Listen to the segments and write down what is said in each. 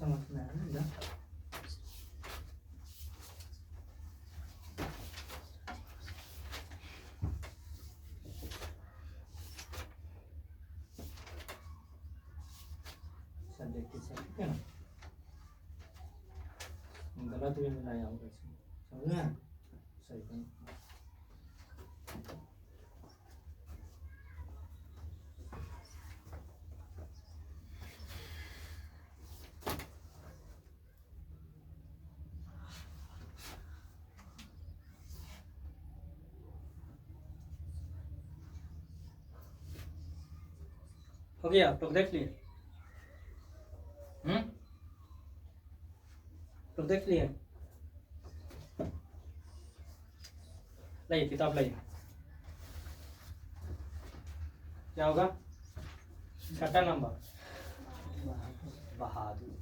समझ में आया ना। देखिए सर, ठीक है ना, गलत भी मिलाया होगा इसमें, समझ में आया? सही कहीं हो गया? आप लोग देख लिए? तो देख लिए? लाइए किताब लाइए। क्या होगा? छठा नंबर बहादुर।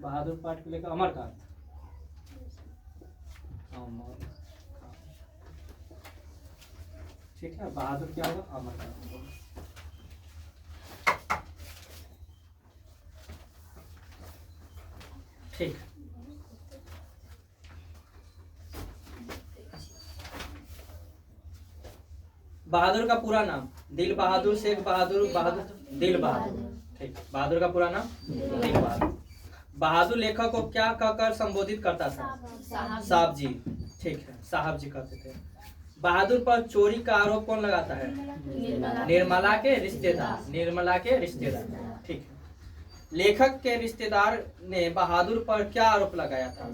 बहादुर पाठ के लेकर अमरकांत। ठीक है, बहादुर क्या होगा? अमरकांत। ठीक। बहादुर का पूरा नाम दिल बहादुर शेख बहादुर दिल बहादुर। ठीक, बहादुर का पूरा नाम दिल बहादुर। बहादुर लेखक को क्या कहकर संबोधित करता था? साहब जी। ठीक है, साहब जी कहते थे। बहादुर पर चोरी का आरोप कौन लगाता है? निर्मला के रिश्तेदार। निर्मला के रिश्तेदार। ठीक है। लेखक के रिश्तेदार ने बहादुर पर क्या आरोप लगाया था?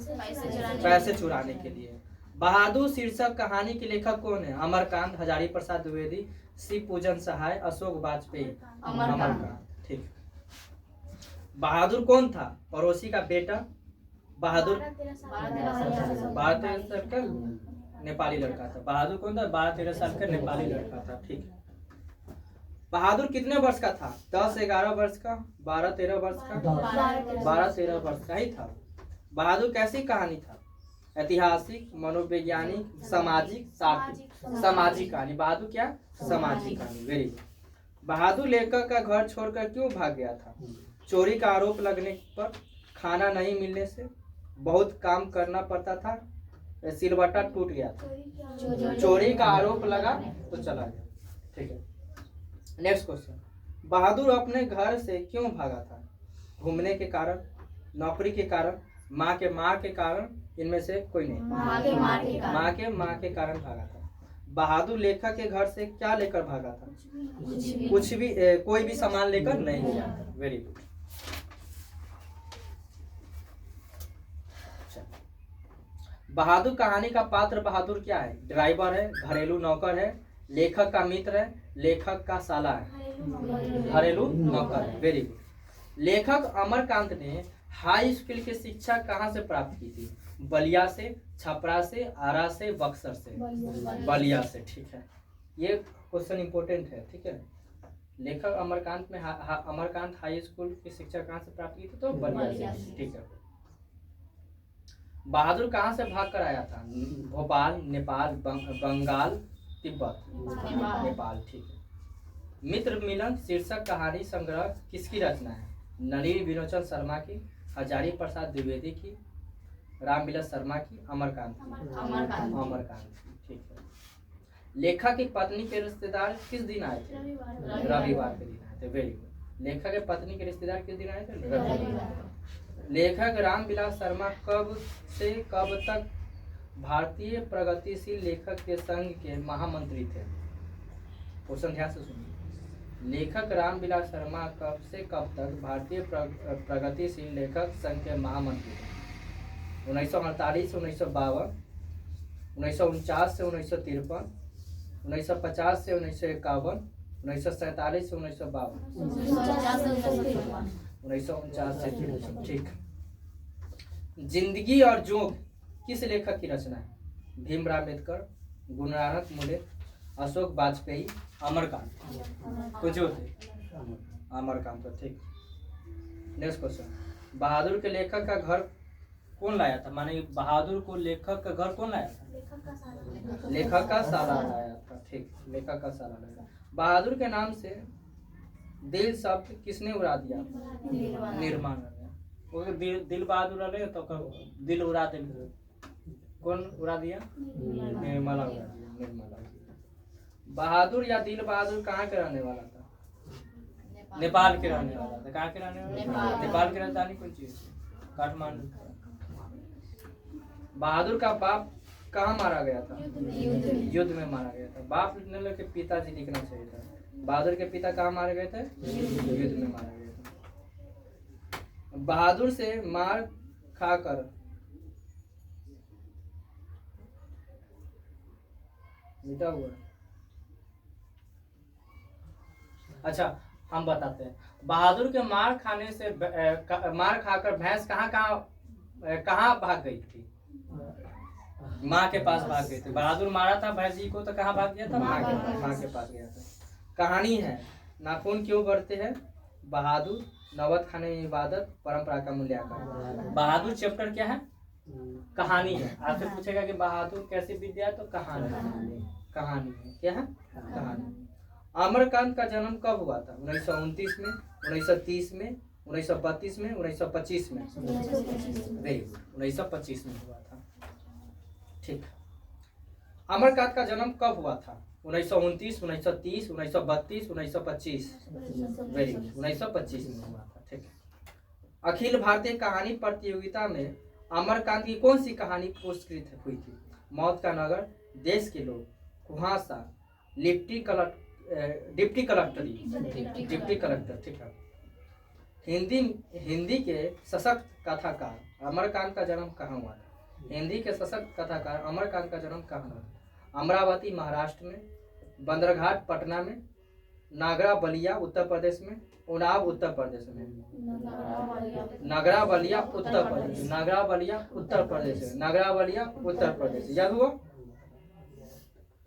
पैसे चुराने के लिए। बहादुर शीर्षक कहानी के लेखक कौन है? अमरकांत, हजारी प्रसाद द्विवेदी, शिव पूजन सहाय, अशोक वाजपेयी। अमरकांत। ठीक। बहादुर कौन था? पड़ोसी का बेटा। बहादुर 12-13 साल का नेपाली लड़का था। बहादुर कौन था? 12-13 साल का नेपाली लड़का था। ठीक। बहादुर कितने वर्ष का था? 10-11 वर्ष का, 12-13 वर्ष का? 12-13 वर्ष का ही था। बहादुर कैसी कहानी था? ऐतिहासिक, मनोवैज्ञानिक, सामाजिक, सार्थिक। सामाजिक कहानी। बहादुर क्या? सामाजिक कहानी। Very good. बहादुर लेखक का घर छोड़कर क्यों भाग गया था? चोरी का आरोप लगने पर, खाना नहीं मिलने से, बहुत काम करना पड़ता था, सिलवट्टा टूट गया था। चोरी का आरोप लगा तो चला गया। ठीक है, नेक्स्ट क्वेश्चन। बहादुर अपने घर से क्यों भागा था? घूमने के कारण, नौकरी के कारण, माँ के मार के कारण, इनमें से कोई नहीं। माँ के माँ के कारण भागा था। बहादुर लेखक के घर से क्या लेकर भागा था? कुछ भी कोई भी सामान लेकर नहीं गया। Very good. बहादुर कहानी का पात्र बहादुर क्या है? ड्राइवर है, घरेलू नौकर है, लेखक का मित्र है, लेखक का साला है। घरेलू नौकर है। Very good. लेखक अमरकांत ने हाई स्कूल की शिक्षा कहाँ से प्राप्त की थी? बलिया से, छपरा से, आरा से, बक्सर से? बलिया से। ठीक है, ये क्वेश्चन इंपोर्टेंट है। ठीक है, लेखक अमरकांत में अमरकांत हाई स्कूल की शिक्षा कहाँ से प्राप्त की थी? तो बलिया से। ठीक है। बहादुर कहाँ से भाग कर आया था? भोपाल, नेपाल, बंगाल, तिब्बत? नेपाल। ठीक है। मित्र मिलन शीर्षक कहानी संग्रह किसकी रचना है? नलिनी विलोचन शर्मा की, हजारी प्रसाद द्विवेदी की, रामविलास शर्मा की, अमरकांत की? अमरकांत की। ठीक है। लेखक की पत्नी के रिश्तेदार किस दिन आए थे? रविवार के दिन आए थे। Very good. लेखक की पत्नी के रिश्तेदार किस दिन आए थे? रविवार। लेखक रामविलास शर्मा कब से कब तक भारतीय प्रगतिशील लेखक के संघ के महामंत्री थे? क्वेश्चन ध्यान से सुनिए। लेखक रामविलास शर्मा कब से कब तक भारतीय प्रगतिशील लेखक संघ के महामंत्री थे? 1948 से 1952, 1949 से 1953, 1950 से 1951, 1947 से 1949 से 53। ठीक। जिंदगी और जोग किस लेखक की रचना है? भीमराव अम्बेडकर, गुरुनानक मुले, अशोक वाजपेयी, अमरकांत? कुछ होते अमरकांत। ठीक। Next question. बहादुर के लेखक का घर कौन लाया था? माने बहादुर को लेखक का घर कौन लाया था? लेखक का साला लाया था। ठीक, लेखक का साला लाया। बहादुर के नाम से दिल शब्द किसने उड़ा दिया? निर्माण ने। वो दिल बहादुर रहे तो दिल उड़ा दे, कौन उड़ा दिया? निर्मला उड़ा दिया, निर्मला। बहादुर या दिल बहादुर कहाँ के रहने वाला था? नेपाल के रहने वाला था। कहाँ के रहने वाला? नेपाल की राजधानी कौन चीज? काठमांडू। बहादुर का बाप कहाँ मारा गया था? युद्ध में मारा गया था। बाप लिखने लगे, पिताजी लिखना चाहिए था। बहादुर के पिता कहाँ मारे गए थे? युद्ध में मारा गया था। बहादुर से मार खाकर मिटा हुआ। अच्छा, हम बताते हैं। बहादुर के मार खाने से मार खाकर भैंस कहाँ कहाँ भाग गई थी? माँ के पास भाग गई थी। बहादुर मारा था भैंस जी को तो कहाँ भाग गया था? माँ के पास गया था। कहानी है, नाखून क्यों बढ़ते हैं? बहादुर, नौबत खाने में इबादत, परंपरा का मूल्यांकन। बहादुर चैप्टर क्या है? कहानी है। आपसे पूछेगा कि बहादुर कैसी विद्या है तो कहानी है। क्या है? कहानी। अमरकांत का जन्म कब हुआ था? 1929 में, 1930 में, 1932 में, 1925 में? 1925 में हुआ था। ठीक। अमरकांत का जन्म कब हुआ था? 1929, 1930, 1932, 1925? वेरी गुड, 1925 में हुआ था। ठीक है। अखिल भारतीय कहानी प्रतियोगिता में अमरकांत की कौन सी कहानी पुरस्कृत हुई थी? मौत का नगर, देश के लोग, कुहासा, डिप्टी कलेक्टर। ठीक है। हिंदी के सशक्त कथाकार अमरकांत का जन्म कहाँ हुआ था? हिंदी के सशक्त कथाकार अमरकांत का जन्म कहाँ हुआ था? अमरावती महाराष्ट्र में, बंदरघाट पटना में, नागरा बलिया उत्तर प्रदेश में, उन्नाव उत्तर प्रदेश में? नगरा बलिया उत्तर प्रदेश। नगरा बलिया उत्तर प्रदेश। नगरा बलिया उत्तर प्रदेश। याद हुआ?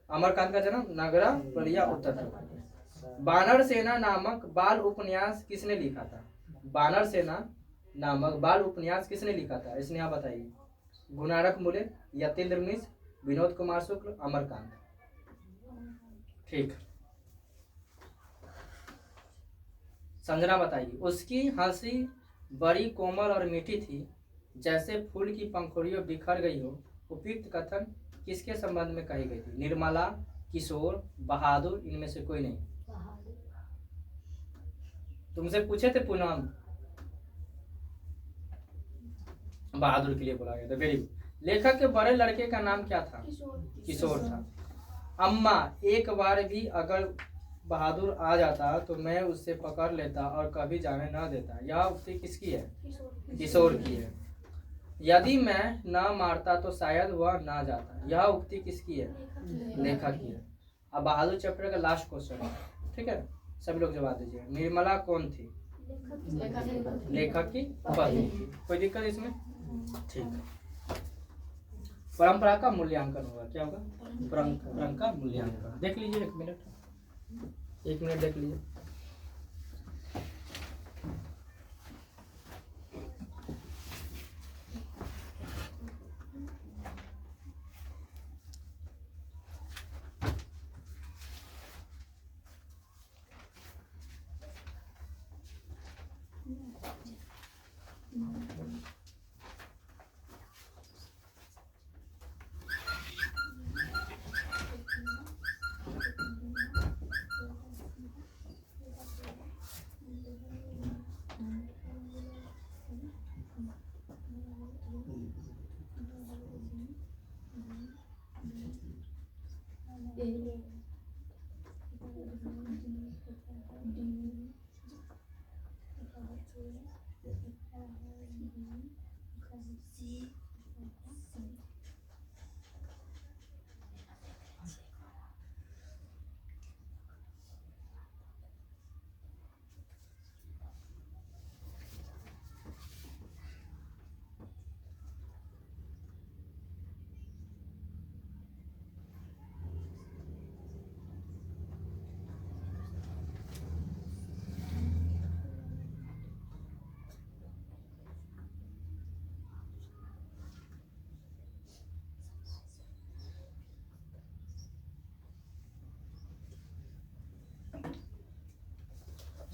अमरकांत का जन्म नगरा बलिया उत्तर प्रदेश। बानर सेना नामक बाल उपन्यास किसने लिखा था? बानर सेना नामक बाल उपन्यास किसने लिखा था? इसने आप बताइए। गुणारक मुले, यतीन्द्र मिश्र, विनोद कुमार शुक्ल, अमरकांत। ठीक। संजना बताइए। उसकी हंसी बड़ी कोमल और मीठी थी, जैसे फूल की पंखुड़ियों बिखर गई हो। उपयुक्त कथन किसके संबंध में कही गई थी? निर्मला, किशोर, बहादुर, इनमें से कोई नहीं? तुमसे पूछे थे पूनम, बहादुर के लिए बोला गया था। Very good. लेखक के बड़े लड़के का नाम क्या था? किशोर था। अम्मा, एक बार भी अगर बहादुर आ जाता तो मैं उससे पकड़ लेता और कभी जाने न देता। यह उक्ति किसकी है? किशोर की है। यदि मैं न मारता तो शायद वह ना जाता। यह उक्ति किसकी है? लेखक की है। अब बहादुर चैप्टर का लास्ट क्वेश्चन है, ठीक है? सभी लोग जवाब दीजिए। निर्मला कौन थी? लेखक की पत्नी। कोई दिक्कत इसमें? ठीक। परंपरा का मूल्यांकन होगा। क्या होगा? परंपरा का मूल्यांकन। देख लीजिए, एक मिनट देख लीजिए।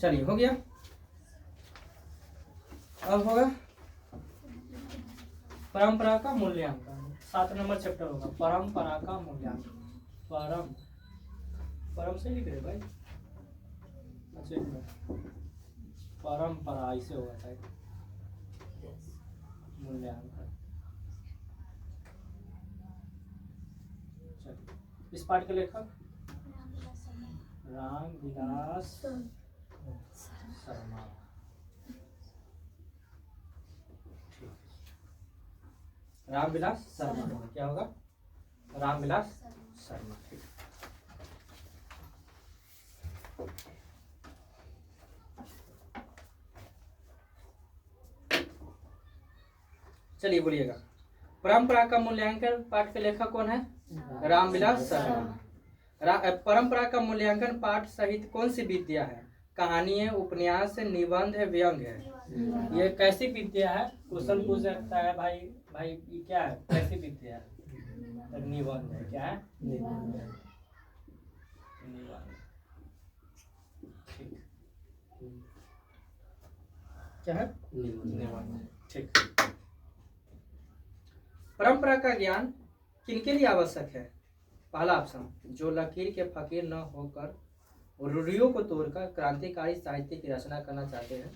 चलिए हो गया। अब होगा परंपरा का मूल्यांकन। 7 नंबर चैप्टर होगा परंपरा का मूल्यांकन। परम से लिख रहे भाई। अच्छा एक मिनट, परंपरा ऐसे होगा शायद, मूल्यांकन। चलिए, इस पाठ के लेखक रामविलास शर्मा। रामविलास शर्मा होगा, क्या होगा? रामविलास शर्मा। ठीक। चलिए बोलिएगा, परंपरा का मूल्यांकन पाठ के लेखक कौन है? रामविलास शर्मा। परंपरा का मूल्यांकन पाठ सहित कौन सी विद्या है? कहानी है, उपन्यास है, निबंध है, व्यंग है। ये कैसी विद्या है? क्वेश्चन पूछ सकता है भाई, ये क्या है? कैसी विद्या है? तो निबंध है। क्या है? निबंध। ठीक, क्या है? निबंध। ठीक। परंपरा का ज्ञान किनके लिए आवश्यक है? पहला ऑप्शन, जो लकीर के फकीर न होकर रूढ़ियों को तोड़कर क्रांतिकारी साहित्य की रचना करना चाहते हैं।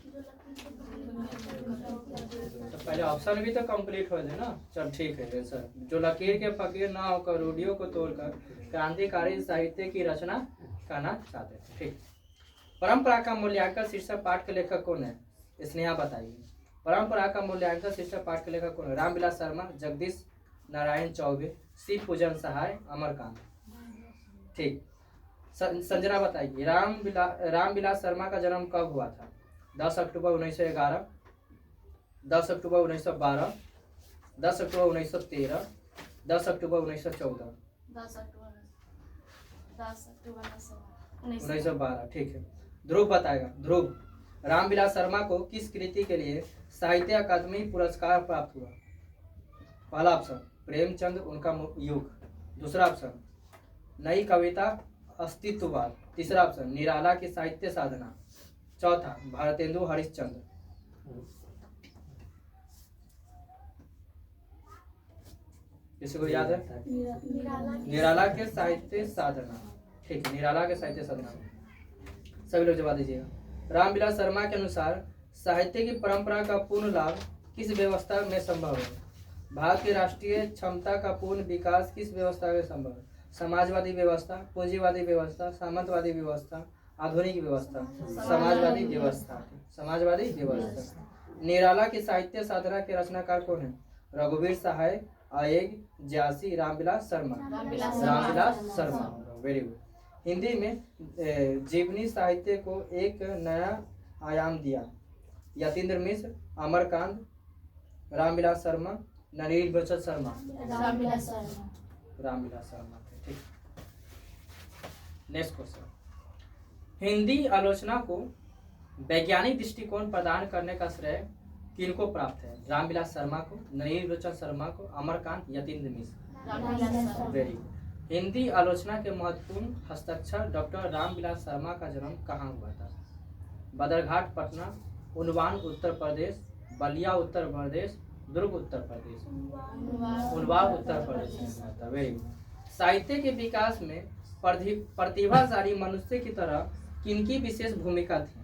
तो पहले ऑप्शन भी तो कंप्लीट हो जाए ना। चल ठीक है सर, जो लकीर के फकीर न होकर रूढ़ियों को तोड़कर क्रांतिकारी साहित्य की रचना करना चाहते हैं। ठीक। परंपरा का मूल्यांकन शीर्षक पाठ के लेखक कौन है? स्नेहा बताइए। परंपरा का मूल्यांकन शीर्षक पाठ के लेखक कौन है? रामविलास शर्मा, जगदीश नारायण चौबे, शिव पूजन सहाय, अमरकांत। ठीक। संजना बताइए, रामविलास शर्मा का जन्म कब हुआ था? 10 अक्टूबर 1911, 10 अक्टूबर 1912, 10 अक्टूबर 1913, 10 अक्टूबर 1914, 1912। ठीक है। ध्रुव बताएगा। ध्रुव, रामविलास शर्मा को किस कृति के लिए साहित्य अकादमी पुरस्कार प्राप्त हुआ? पहला ऑप्शन, प्रेमचंद उनका युग। दूसरा ऑप्शन, नई कविता अस्तित्ववाद। तीसरा ऑप्शन, निराला की साहित्य साधना। चौथा, भारतेंदु हरिश्चंद्र। किसी को याद है? निराला के साहित्य साधना। ठीक है, निराला के साहित्य साधना। सभी लोग जवाब दीजिएगा। रामविलास शर्मा के अनुसार साहित्य की परंपरा का पूर्ण लाभ किस व्यवस्था में संभव है? भारत की राष्ट्रीय क्षमता का पूर्ण विकास किस व्यवस्था में संभव है? समाजवादी व्यवस्था, पूंजीवादी व्यवस्था, सामंतवादी व्यवस्था, आधुनिक व्यवस्था। समाजवादी व्यवस्था। समाजवादी व्यवस्था। निराला की साहित्य साधना के रचनाकार कौन है? रघुवीर सहाय, आयेग, ज्यासी, रामविलास शर्मा। रामविलास शर्मा। Very good. हिंदी में जीवनी साहित्य को एक नया आयाम दिया। यतीन्द्र मिश्र, अमरकांत, रामविलास शर्मा, नलिनीभूषण शर्मा। रामविलास शर्मा। ठीक। नेक्स्ट क्वेश्चन, हिंदी आलोचना को वैज्ञानिक दृष्टिकोण प्रदान करने का श्रेय किनको प्राप्त है? रामविलास शर्मा को, नलिनीभूषण शर्मा को, अमरकांत, यतीन्द्र मिश्र। Very good. हिंदी आलोचना के महत्वपूर्ण हस्ताक्षर डॉक्टर रामविलास शर्मा का जन्म कहाँ हुआ था? बदरघाट पटना, उनवान उत्तर प्रदेश, बलिया उत्तर प्रदेश, दुर्ग उत्तर प्रदेश। उनवान उत्तर प्रदेश में हुआ था। Very good. साहित्य के विकास में प्रतिभाशाली मनुष्य की तरह किनकी विशेष भूमिका थी?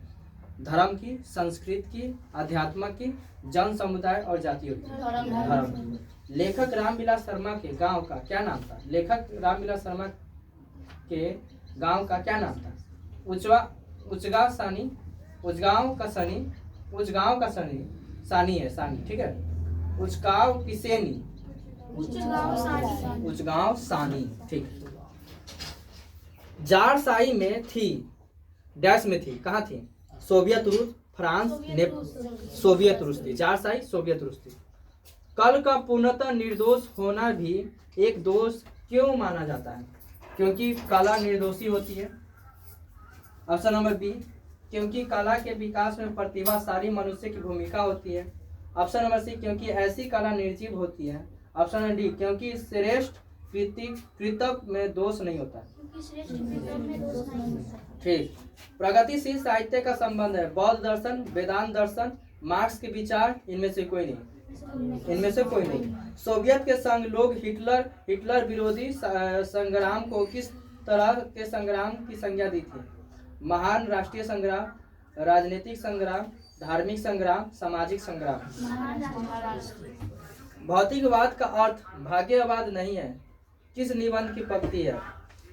धर्म की, संस्कृत की, अध्यात्म की, जन समुदाय और जातियों की? धर्म की। लेखक रामविलास शर्मा के गांव का क्या नाम था? लेखक रामविलास शर्मा के गांव का क्या नाम था? उचगांव सानी, उचगांव का सनी, सानी है, सानी। ठीक है। उचगांव की सेनी, उचगांव सानी। ठीक। जारशाही में थी, डैश में थी, कहाँ थी? सोवियत रूस, फ्रांस, सोवियत रूस थी। जारशाही सोवियत रूस थी। कल का पूर्णतः निर्दोष होना भी एक दोष क्यों माना जाता है? क्योंकि कला निर्दोषी होती है। ऑप्शन नंबर बी, क्योंकि कला के विकास में प्रतिभाशाली मनुष्य की भूमिका होती है। ऑप्शन नंबर सी, क्योंकि ऐसी कला निर्जीव होती है। ऑप्शन नंबर डी, क्योंकि श्रेष्ठ कृतक में दोष नहीं होता। ठीक। प्रगतिशील साहित्य का संबंध है बौद्ध दर्शन, वेदांत दर्शन, मार्क्स के विचार, इनमें से कोई नहीं। इनमें से कोई नहीं। सोवियत के संग लोग हिटलर विरोधी संग्राम को किस तरह के संग्राम की संज्ञा दी थी? महान राष्ट्रीय संग्राम, राजनीतिक संग्राम, धार्मिक संग्राम, सामाजिक संग्राम। भौतिकवाद का अर्थ भाग्यवाद नहीं है। किस निबंध की पंक्ति है?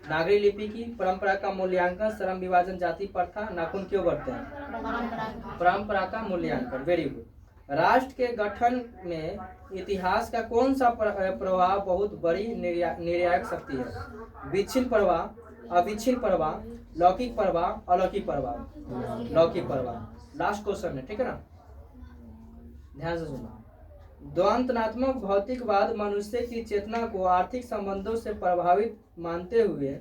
नागरी लिपि की। परंपरा का मूल्यांकन, श्रम विभाजन, जाति प्रथा, नाखून क्यों बढ़ते हैं? परंपरा का मूल्यांकन। Very good. राष्ट्र के गठन में इतिहास का कौन सा प्रभाव बहुत बड़ी निर्णायक शक्ति है? विच्छिन्न प्रभाव, अविच्छिन्न प्रभाव, लौकिक प्रभाव, अलौकिक प्रभाव। लौकिक प्रभाव लास्ट क्वेश्चन है, ठीक है ना, ध्यान से सुनो। द्वंद्वात्मक भौतिकवाद मनुष्य की चेतना को आर्थिक संबंधों से प्रभावित मानते हुए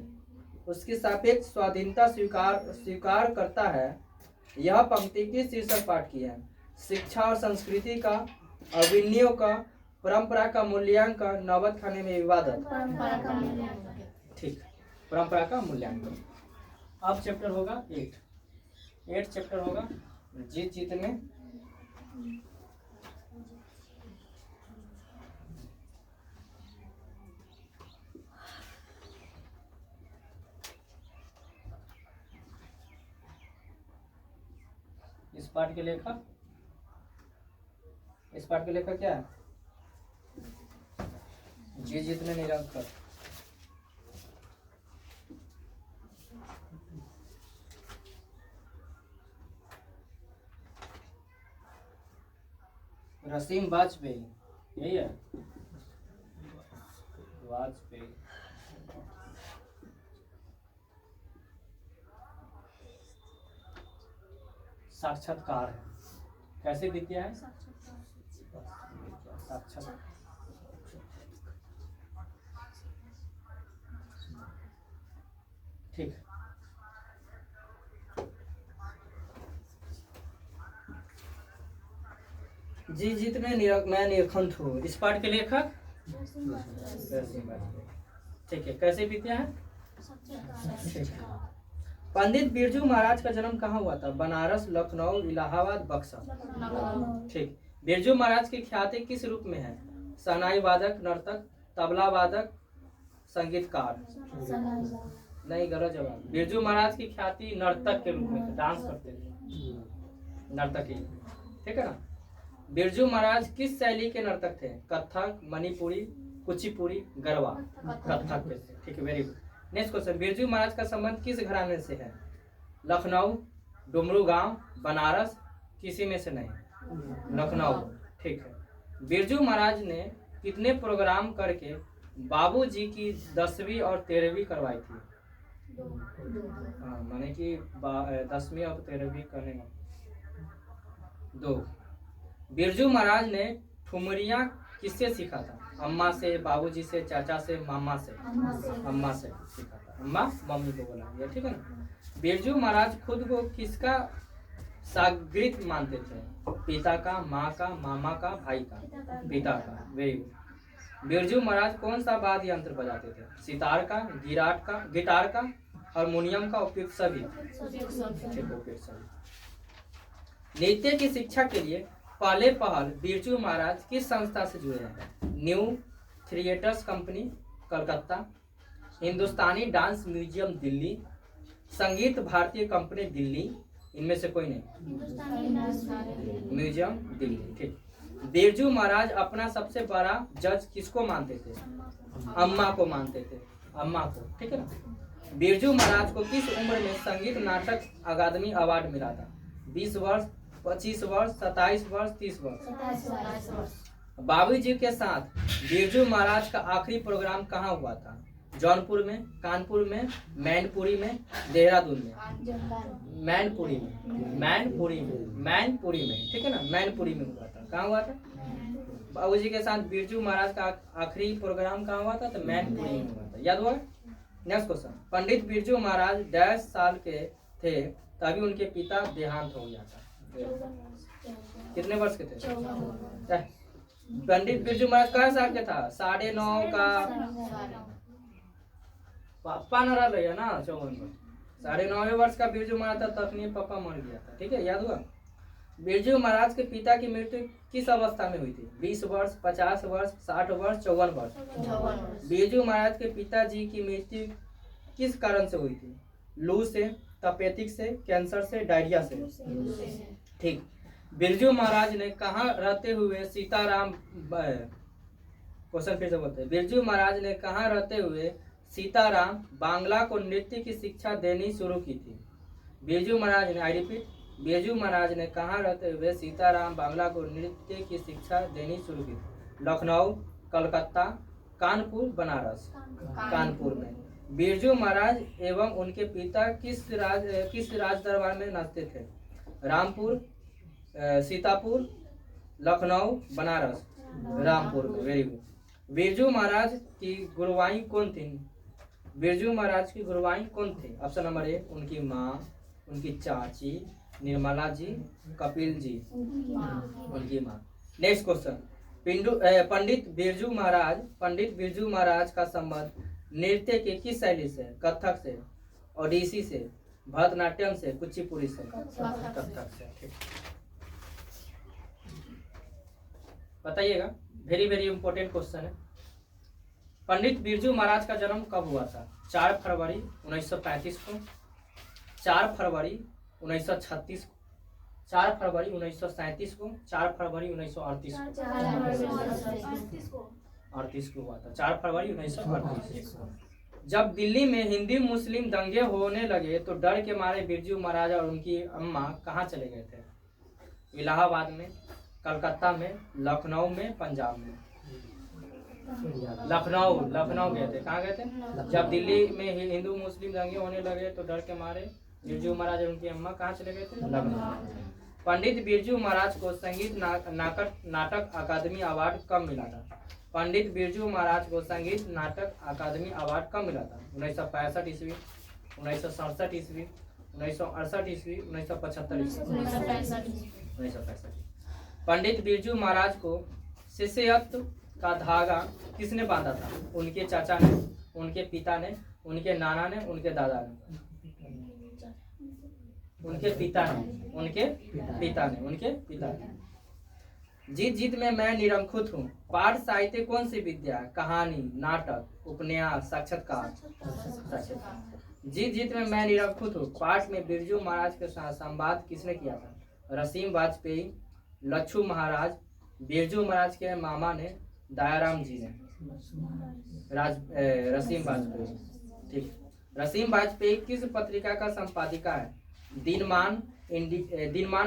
उसकी सापेक्ष स्वाधीनता स्वीकार करता है। यह पंक्ति किस शीर्षक पाठ की है? शिक्षा और संस्कृति का, अभिनयों का, परंपरा का मूल्यांकन, नौबत खाने में विवादत। ठीक, परंपरा का मूल्यांकन। अब चैप्टर होगा 8 चैप्टर होगा जीत जीतने। इस पाठ के लेखक क्या है? जी जीतने निरंतर। रसीम वाजपेयी, यही है वाजपेयी। साक्षात्कार है। कैसे विद्या है? साक्षात्कार। ठीक। जी जीत में मैं निरखंड हूँ। इस पाठ के लेखक ठीक है। कैसे विद्या है? पंडित बिरजू महाराज का जन्म कहाँ हुआ था? बनारस, लखनऊ, इलाहाबाद, बक्सर। ठीक। बिरजू महाराज की ख्याति किस रूप में है? शहनाई वादक, नर्तक, तबला वादक, संगीतकार। नहीं, गलत जवाब। बिरजू महाराज की ख्याति नर्तक के रूप में थे, डांस करते थे, नर्तकी। ठीक है ना। बिरजू महाराज किस शैली के नर्तक थे? कथक, मणिपुरी, कुचिपुड़ी, गरबा। कथक के। ठीक है, very good. Next question. Birju Maharaj का संबंध किस घराने से है? लखनऊ, डुमरू गांव, बनारस, किसी में से नहीं? लखनऊ। ठीक है। बिरजू महाराज ने कितने प्रोग्राम करके बाबूजी की 10वीं और 13वीं करवाई थी? हाँ, माने कि 10वीं और 13वीं करने में 2। बिरजू महाराज ने ठुमरिया किससे सीखा था? अम्मा से, बाबूजी से, चाचा से, मामा से? अम्मा से सीखा था। अम्मा मम्मी को बोला गया। ठीक है ना। बिरजू महाराज खुद को किसका शागिर्द मानते थे? पिता का, माँ का, मामा का, भाई का? पिता का। Very good. बिरजू महाराज कौन सा वाद्य यंत्र बजाते थे? सितार का, गिटार का, हारमोनियम का, उपयुक्त सभी? उपयुक्त सभी। नृत्य की शिक्षा के लिए पहले पहल बिरजू महाराज किस संस्था से जुड़े हैं? न्यू थिएटर्स कंपनी, कलकत्ता, हिंदुस्तानी डांस म्यूजियम, दिल्ली, संगीत भारतीय कंपनी, दिल्ली, इनमें से कोई नहीं? म्यूजियम, दिल्ली। ठीक। बिरजू महाराज अपना सबसे बड़ा जज किसको मानते थे? अम्मा को मानते थे, अम्मा को। ठीक है ना। बिरजू महाराज को किस उम्र में संगीत नाटक अकादमी अवार्ड मिला था? 20 वर्ष, 25 वर्ष, 27 वर्ष, 30 वर्ष? बाबूजी के साथ बिरजू महाराज का आखिरी प्रोग्राम कहाँ हुआ था? जौनपुर में, कानपुर में, मैनपुरी में, देहरादून में? मैनपुरी में। ठीक है ना, मैनपुरी में हुआ था। कहाँ हुआ था? बाबूजी के साथ बिरजू महाराज का आखिरी प्रोग्राम कहाँ हुआ था? तो मैनपुरी में हुआ था। याद हुआ? Next question. पंडित बिरजू महाराज 10 साल के थे तभी उनके पिता देहांत हो गया था। कितने वर्ष के थे? पंडित बिरजू महाराज कहाँ साल के था? 9.5 का पापा न रहा है ना 54 वर्ष, 9.5 वर्ष का बिरजू महाराज था, तखनी पापा मर गया था। ठीक है, याद हुआ। बिरजू महाराज के पिता की मृत्यु किस अवस्था में हुई थी? 20 वर्ष, 50 वर्ष, 60 वर्ष, 54 वर्ष। बिरजू महाराज के पिताजी की मृत्यु किस कारण से हुई थी? लू से, तपेदिक से, कैंसर से, डायरिया से। ठीक। बिरजू महाराज ने कहाँ रहते हुए सीताराम, क्वेश्चन फिर से बोलते हैं, बिरजू महाराज ने कहाँ रहते हुए सीताराम बांग्ला को नृत्य की शिक्षा देनी शुरू की थी? बिरजू महाराज ने, आई रिपीट, बिरजू महाराज ने कहाँ रहते हुए सीताराम बांग्ला को नृत्य की शिक्षा देनी शुरू की थी? लखनऊ, कलकत्ता, कानपुर, बनारस। कानपुर में। बिरजू महाराज एवं उनके पिता किस राज दरबार में नाचते थे? रामपुर, सीतापुर, लखनऊ, बनारस। रामपुर में। Very good. बिरजू महाराज की गुरुवाई कौन थी? बिरजू महाराज की गुरुवाई कौन थे? ऑप्शन नंबर ए, उनकी माँ, उनकी चाची, निर्मला जी, कपिल जी। उनकी माँ। नेक्स्ट क्वेश्चन, पंडित बिरजू महाराज का संबंध नृत्य के किस शैली से? कथक से, ओडिसी से, भरतनाट्यम से, कुचिपुड़ी से? कथक से। ठीक, बताइएगा, वेरी वेरी इंपॉर्टेंट क्वेश्चन है। पंडित बिरजू महाराज का जन्म कब हुआ था? 4 फरवरी 1935 को, 4 फरवरी 1936 को, 4 फरवरी 1937 को, 4 फरवरी 1938 को। 38 को हुआ था, 4 फरवरी 1938 को। जब दिल्ली में हिंदू मुस्लिम दंगे होने लगे तो डर के मारे बिरजू महाराज और उनकी अम्मा कहाँ चले गए थे? इलाहाबाद में, कलकत्ता में, लखनऊ में, पंजाब में। लखनऊ गए थे। कहाँ गए थे? जब दिल्ली में हिंदू मुस्लिम दंगे होने लगे तो डर के मारे बिरजू महाराज और उनकी अम्मा कहाँ चले गए थे? लखनऊ। पंडित बिरजू महाराज को संगीत नाटक अकादमी अवार्ड कब मिला था? पंडित बिरजू महाराज को संगीत नाटक अकादमी अवार्ड कब मिला था? 1965 ईस्वी, 1967 ईस्वी, 1968 ईस्वी, 1975 ईस्वी। 1965। पंडित बिरजू महाराज को शिष्यत्व का धागा किसने बांधा था? उनके चाचा ने, उनके पिता ने, उनके नाना ने, उनके दादा ने? उनके पिता ने, उनके पिता ने। जीत जीत में मैं निरंकुश हूँ पाठ साहित्य कौन सी विद्या? कहानी, नाटक, उपन्यास, साक्षात्कार। जीत जीत में मैं निरंकुश हूँ पाठ में बिरजू महाराज के साथ संवाद किसने किया था? रसीम वाजपेयी, लच्छू महाराज, बिरजू महाराज के मामा ने, दयाराम जी ने। रसीम वाजपेयी। ठीक। रसीम वाजपेयी किस पत्रिका का संपादिका है? दिनमान,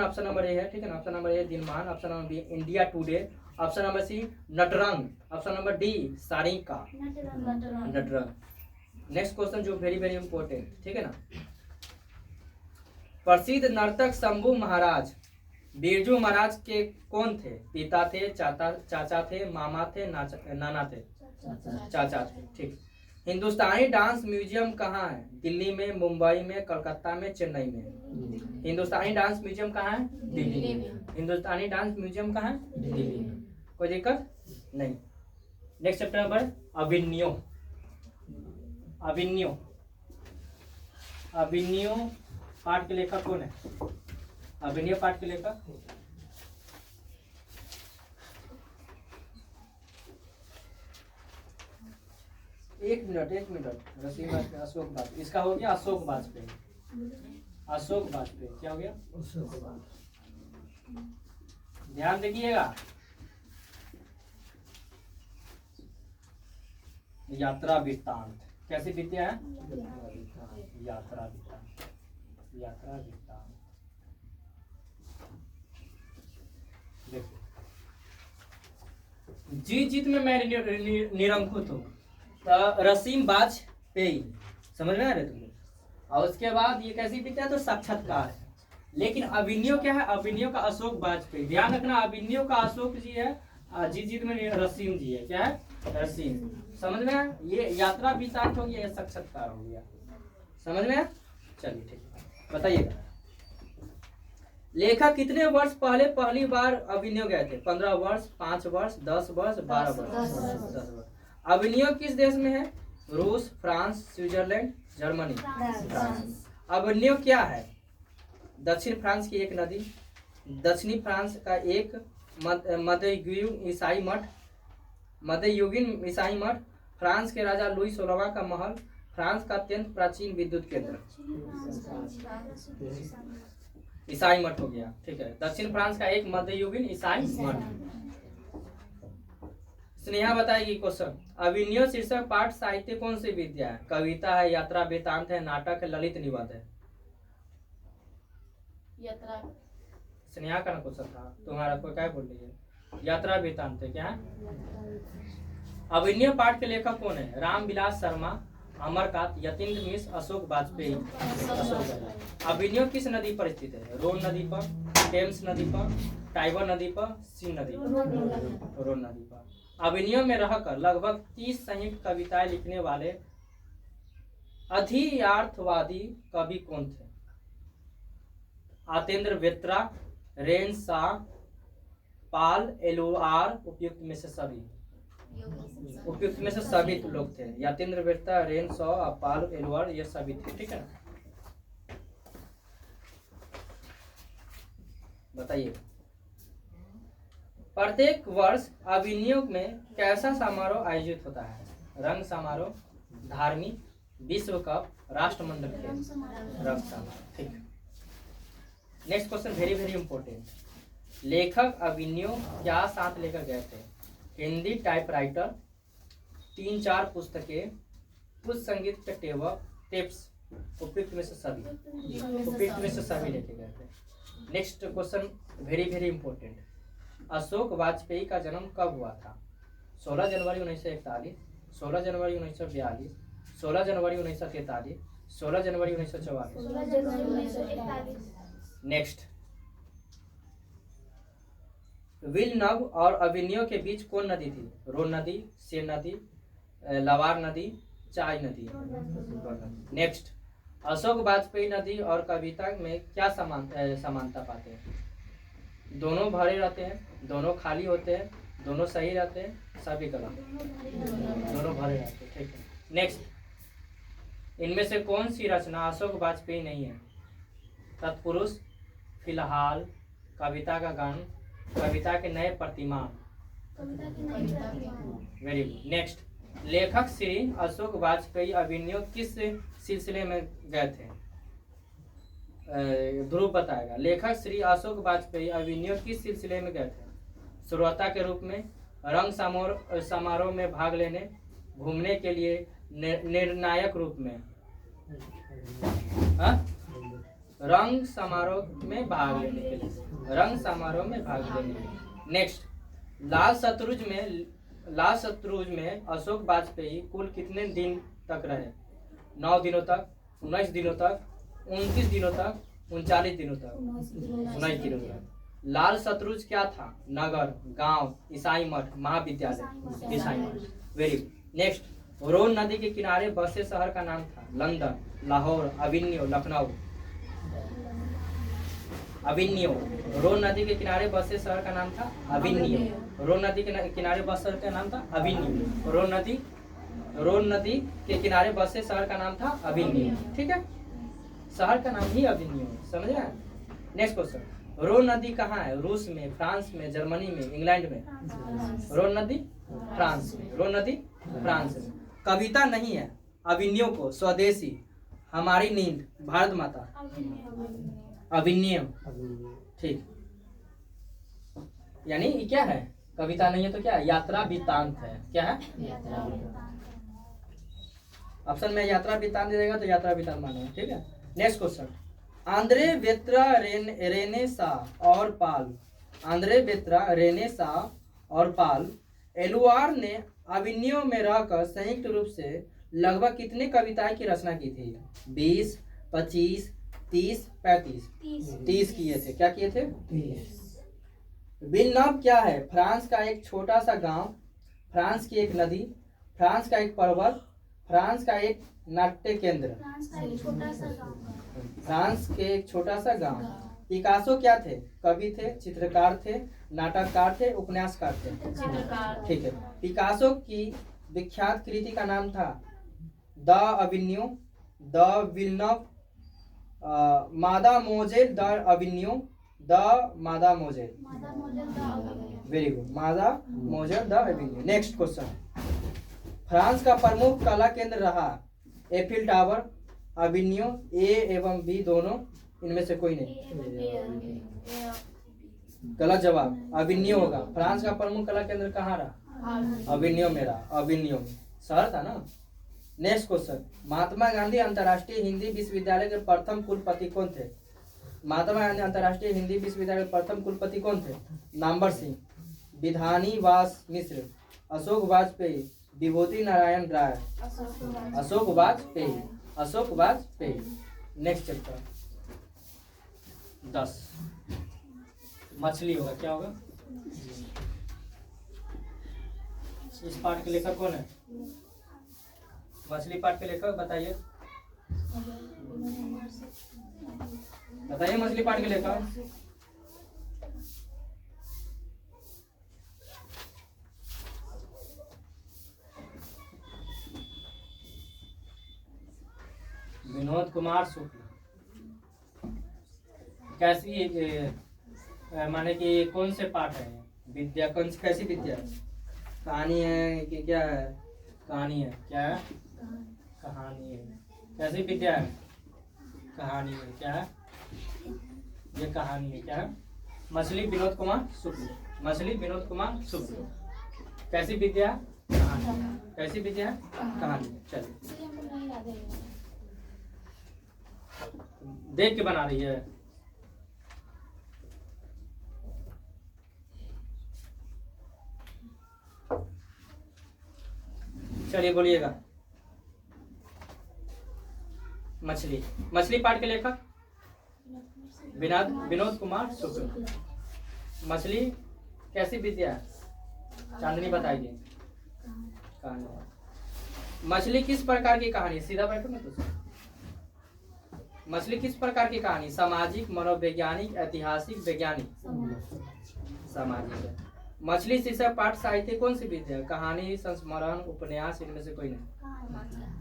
ऑप्शन नंबर ए है। ठीक है ना, option number A Dinman, option number B India Today, option number C Natrang, option number D Sarika. Natrang. Next question जो वेरी वेरी इंपॉर्टेंट, ठीक है ना। प्रसिद्ध नर्तक शंभू महाराज बिरजू महाराज के कौन थे? पिता थे, चाचा थे, मामा थे, नाना थे? चाचा थे। ठीक। हिंदुस्तानी डांस म्यूजियम कहाँ है? दिल्ली में, मुंबई में, कलकत्ता में, चेन्नई में? हिंदुस्तानी डांस म्यूजियम कहाँ है? दिल्ली में। हिंदुस्तानी डांस म्यूजियम कहाँ है? दिल्ली में। कोई दिक्कत नहीं। नेक्स्ट चैप्टर नंबर अभिनयो। अभिनयो पाठ के लेखक कौन है? अभिनय पाठ के लेखक? एक मिनट। रसीम वाजपेयी, अशोक वाजपेयी। इसका हो गया अशोक वाजपेयी। क्या हो गया? ध्यान देखिएगा। यात्रा वृत्तांत कैसी विद्या है? यात्रा वृत्तांत। जीत में मैं निरंकुश हूँ, रसीम वाजपेयी, समझ में आ रहे तुमको? और उसके बाद ये कैसी विद्या? तो साक्षात्कार है। लेकिन अभिनयो क्या है? अभिनयो का अशोक वाजपेयी। ध्यान रखना, अभिनयो का अशोक जी है, जीत में रसीम जी है। क्या है? रसीम। समझ में? ये यात्रा वृत्तांत हो गया, ये साक्षात्कार हो गया। समझ में? चलिए ठीक है, बताइएगा। लेखक कितने वर्ष पहले पहली बार अभिनय गए थे? 15 वर्ष, 5 वर्ष, 10 वर्ष, 12 वर्ष, 10 वर्ष। अभिनय किस देश में है? रूस, फ्रांस, स्विट्जरलैंड, जर्मनी। अभिनय क्या है? दक्षिण फ्रांस की एक नदी, दक्षिणी फ्रांस का एक मध्ययुगीन ईसाई मठ, फ्रांस के राजा लुई 16वां का महल, फ्रांस का अत्यंत प्राचीन विद्युत केंद्र। ईसाई मठ हो गया, ठीक है। दक्षिण फ्रांस का एक मध्ययुगीन ईसाई मठ। स्नेहा बताएगी क्वेश्चन। अभिनय शीर्षक पाठ साहित्य कौन सी विद्या है? कविता है, यात्रा वृत्तांत है, नाटक है, ललित निबंध है? स्नेहा का ना क्वेश्चन था, तुम्हारा कोई क्या बोल रही है? यात्रा वृत्तांत है क्या है? अभिनय पाठ के लेखक कौन है? रामविलास शर्मा, अमरकांत, यतीन्द्र मिश्र, अशोक वाजपेयी। अभिनय किस नदी पर स्थित है? रोन नदी पर, टेम्स नदी पर, टाइबर नदी पर, सीन नदी पर? रोन नदी पर। अभिनय में रहकर लगभग 30 संयुक्त कविताएं लिखने वाले अधियार्थवादी कवि कौन थे? आतेंद्र वेत्रा, रेन शाह, पाल, एलुआर, उपयुक्त में से सभी लोग थे। यातेंद्र वेत्रा, रेन शाह, पाल, एलुआर, ये सभी थे, ठीक है ना? बताइए, प्रत्येक वर्ष अभिनय में कैसा समारोह आयोजित होता है? रंग समारोह, धार्मिक, विश्व कप, राष्ट्रमंडल खेल। रंग समारोह, ठीक। Next question very very important. लेखक अभिनय क्या साथ लेकर गए थे? हिंदी टाइपराइटर, 3-4 पुस्तकें, कुछ संगीत के टेप्स, उपयुक्त में से सभी लेके गए थे। Next question very very important. Ashok Vajpayee का जन्म कब हुआ था? 16 जनवरी 1941, 16 जनवरी 1942, 16 जनवरी 1943, 16 जनवरी 1944। नेक्स्ट, विलनव और अभिनय के बीच कौन नदी थी? रोन नदी, सेन नदी, लवार नदी, चाय नदी। नेक्स्ट, अशोक वाजपेयी नदी और कविता में क्या समानता पाते हैं? दोनों भरे रहते हैं, दोनों खाली होते हैं, दोनों सही रहते हैं, सभी गलत। दोनों भरे रहते हैं, ठीक है। नेक्स्ट, इनमें से कौन सी रचना अशोक वाजपेयी नहीं है? तत्पुरुष, फिलहाल, कविता का गान, कविता के नए प्रतिमान। Very good. नेक्स्ट, लेखक श्री अशोक वाजपेयी अभिनय किस सिलसिले में गए थे? ध्रुव बताएगा। लेखक श्री अशोक वाजपेयी अभिनय किस सिलसिले में गए थे? श्रोता के रूप में, रंग समारोह में भाग लेने, घूमने के लिए, निर्णायक रूप में? रंग समारोह में भाग लेने के लिए, रंग समारोह में भाग लेने के लिए। नेक्स्ट, लाल शत्रुंज में अशोक वाजपेयी कुल कितने दिन तक रहे? 9 दिनों तक, 19 दिनों तक, 29 दिनों तक, 39 दिनों तक, 19 दिनों तक। लाल शत्रुंज क्या था? नगर, गांव, ईसाई मठ, महाविद्यालय, ईसाई मठ। Very good. नेक्स्ट, रोन नदी के किनारे बसे शहर का नाम था? लंदन, लाहौर, अभिनय, लखनऊ। अभिनय, रोन नदी के किनारे बसे शहर का नाम था? अभिनय। रोन नदी के किनारे बस शहर का नाम था? अभिनय। रोन नदी के किनारे बसे शहर का नाम था? अभिनय, ठीक है। शहर का नाम ही अभिनय, समझ रहे हैं? नेक्स्ट क्वेश्चन, रोन नदी कहाँ है? रूस में, फ्रांस में, जर्मनी में, इंग्लैंड में? रोन नदी फ्रांस में, रोन नदी फ्रांस में। कविता नहीं है, अभिनय को, स्वदेशी, हमारी नींद, भारत माता, अभिनय, ठीक। यानी क्या है? कविता नहीं है तो क्या है? यात्रा वृत्तांत है। क्या है? ऑप्शन में यात्रा वृत्तांत दे देगा तो यात्रा वृत्तांत मानेगा, ठीक है। नेक्स्ट क्वेश्चन, आंद्रे वेत्रा, रेने शाह और पाल, आंद्रे वेत्रा, रेने शाह और पाल एलुआर ने अभिनय में रहकर संयुक्त रूप से लगभग कितने कविताएं की रचना की थी? 20, 25, 30, 35? 30 किए थे। क्या किए थे? 30। विलनव क्या है? फ्रांस का एक छोटा सा गांव, फ्रांस की एक नदी, फ्रांस का एक पर्वत, फ्रांस का एक नाट्य केंद्र। फ्रांस के एक छोटा सा गांव, पिकासो क्या थे? कवि थे, चित्रकार थे, नाटककार थे, उपन्यासकार थे? चित्रकार। ठीक है। पिकासो की विख्यात कृति का नाम था de Avignon, de Villeneuve, mademoiselle de Avignon, de mademoiselle. Very good, mademoiselle de Avignon. Next question, France का प्रमुख कला केंद्र रहा एफिल टावर, अविन्यू, ए एवं बी दोनों, इनमें से कोई नहीं। गलत जवाब, अविन्यू होगा। फ्रांस का प्रमुख कला केंद्र कहाँ रहा? अविन्यू में रहा। अविन्यू में शहर था ना। नेक्स्ट क्वेश्चन, महात्मा गांधी अंतर्राष्ट्रीय हिंदी विश्वविद्यालय के प्रथम कुलपति कौन थे? महात्मा गांधी अंतर्राष्ट्रीय हिंदी विश्वविद्यालय के प्रथम कुलपति कौन थे? नामवर सिंह, विधानी वास मिश्र, अशोक वाजपेयी, विभूति नारायण राय। अशोक वाजपेयी, अशोक वाजपेयी। नेक्स्ट चैप्टर 10 मछली होगा। क्या होगा? इस पाठ के लेखक कौन है? मछली पाठ के लेखक बताइए, बताइए मछली पाठ के लेखक। विनोद कुमार शुक्ल। कैसी माने कि कौन से पाठ है? विद्या कौन सी, कैसी विद्या? कहानी है कि क्या है? कहानी है। क्या है? कहानी है। कैसी विद्या है? कहानी है। क्या है? ये कहानी है। क्या है? मछली विनोद कुमार शुक्ल, मछली विनोद कुमार शुक्ल। कैसी विद्या? कहानी। कैसी विद्या? कहानी। चलिए देख के बना रही है। चलिए बोलिएगा। मछली, मछली पाठ के लेखक विनोद कुमार शुक्ल। मछली कैसी विद्या? चांदनी बताइए। कहानी। मछली किस प्रकार की कहानी? सीधा बैठो ना तो। मछली किस प्रकार की कहानी? सामाजिक, मनोवैज्ञानिक, ऐतिहासिक, वैज्ञानिक? सामाजिक है। मछली शीर्षक पाठ साहित्य कौन सी विद्या है? कहानी, संस्मरण, उपन्यास, इनमें से कोई नहीं।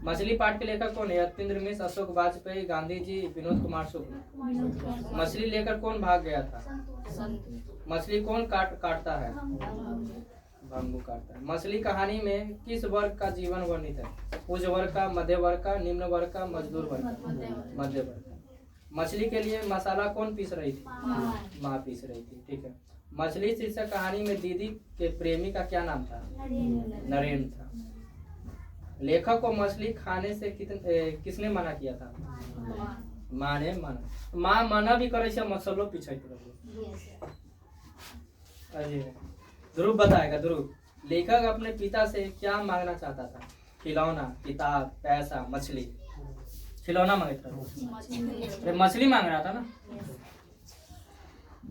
मछली पाठ के लेखक कौन है? यतीन्द्र मिश्र, अशोक वाजपेयी, गांधी जी, विनोद कुमार शुक्ल। मछली लेकर कौन भाग गया था? मछली कौन काटता है? भंगू काटता है। मछली कहानी में किस वर्ग का जीवन वर्णित है? उच्च वर्ग का, मध्य वर्ग का, निम्न वर्ग का, मजदूर वर्ग का? मध्य वर्ग का। मछली के लिए मसाला कौन पीस रही थी? माँ पीस रही थी। ठीक है। मछली शीर्षक कहानी में दीदी के प्रेमी का क्या नाम था? नरेंद्र था। लेखक को मछली खाने से किसने मना किया था? माँ ने मना। माँ मना भी करे से मसलो पीछे। ध्रुव बताएगा। ध्रुव, लेखक अपने पिता से क्या मांगना चाहता था? खिलौना, किताब, पैसा, मछली। खिलौना मांगता था, मछली मांग रहा था ना।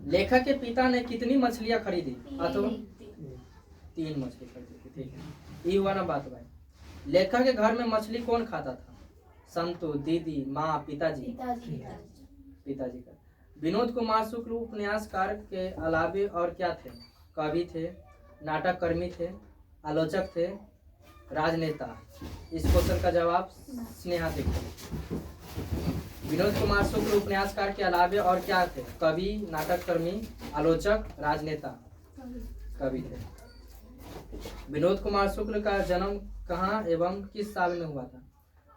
लेखक के पिता ने कितनी मछलियां खरीदी? अथवा 3 मछली खरीदी थी। ठीक है, ये हुआ ना बात भाई। लेखक के घर में मछली कौन खाता था? संतु, दीदी, माँ, पिताजी? पिताजी का। विनोद कुमार शुक्ल उपन्यासकार के अलावे और क्या थे? कवि थे, नाटक कर्मी थे, आलोचक थे, राजनेता? इस क्वेश्चन का जवाब स्नेहा देखें। विनोद कुमार शुक्ल उपन्यासकार के अलावे और क्या थे? कवि, नाटक कर्मी, आलोचक, राजनेता? कवि थे। विनोद कुमार शुक्ल का जन्म कहाँ एवं किस साल में हुआ था?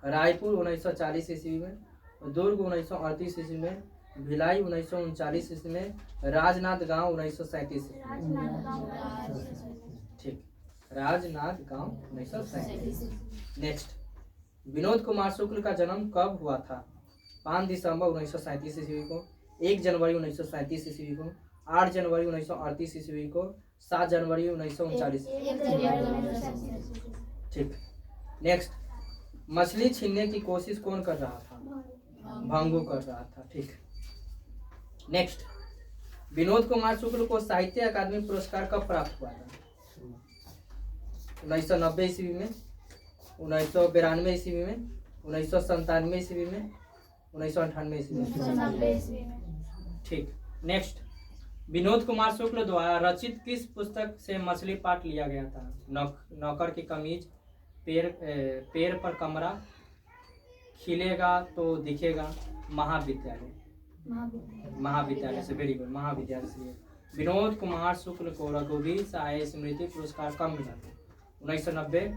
रायपुर 1940 ईस्वी में, दुर्ग 1938 ईस्वी में, भिलाई 1939 ईस्वी में, राजनाथ गांव 1937 ईस्वी में। ठीक, राजनाथ गांव 1937। नेक्स्ट, विनोद कुमार शुक्ल का जन्म कब हुआ था? 5 दिसंबर 1937 ईस्वी को, 1 जनवरी 1937 ईस्वी को, 8 जनवरी 1938 ईस्वी को, 7 जनवरी 1939। ठीक। नेक्स्ट, मछली छीनने की कोशिश कौन कर रहा था? भंगू कर रहा था। ठीक। नेक्स्ट, विनोद कुमार शुक्ल को साहित्य अकादमी पुरस्कार कब प्राप्त हुआ था? 1990 ईस्वी में, 1992 ईस्वी में, 1997 ईस्वी में, 1998 ईस्वी में। ठीक। नेक्स्ट, विनोद कुमार शुक्ल द्वारा रचित किस पुस्तक से मछली पाठ लिया गया था? नौकर की कमीज, पेड़ पर कमरा, खिलेगा तो दिखेगा, महाविद्यालय। महाविद्यालय से, वेरी गुड, महाविद्यालय से। विनोद कुमार शुक्ल को रघुवीर साहित्य स्मृति पुरस्कार कब मिला था? 1990।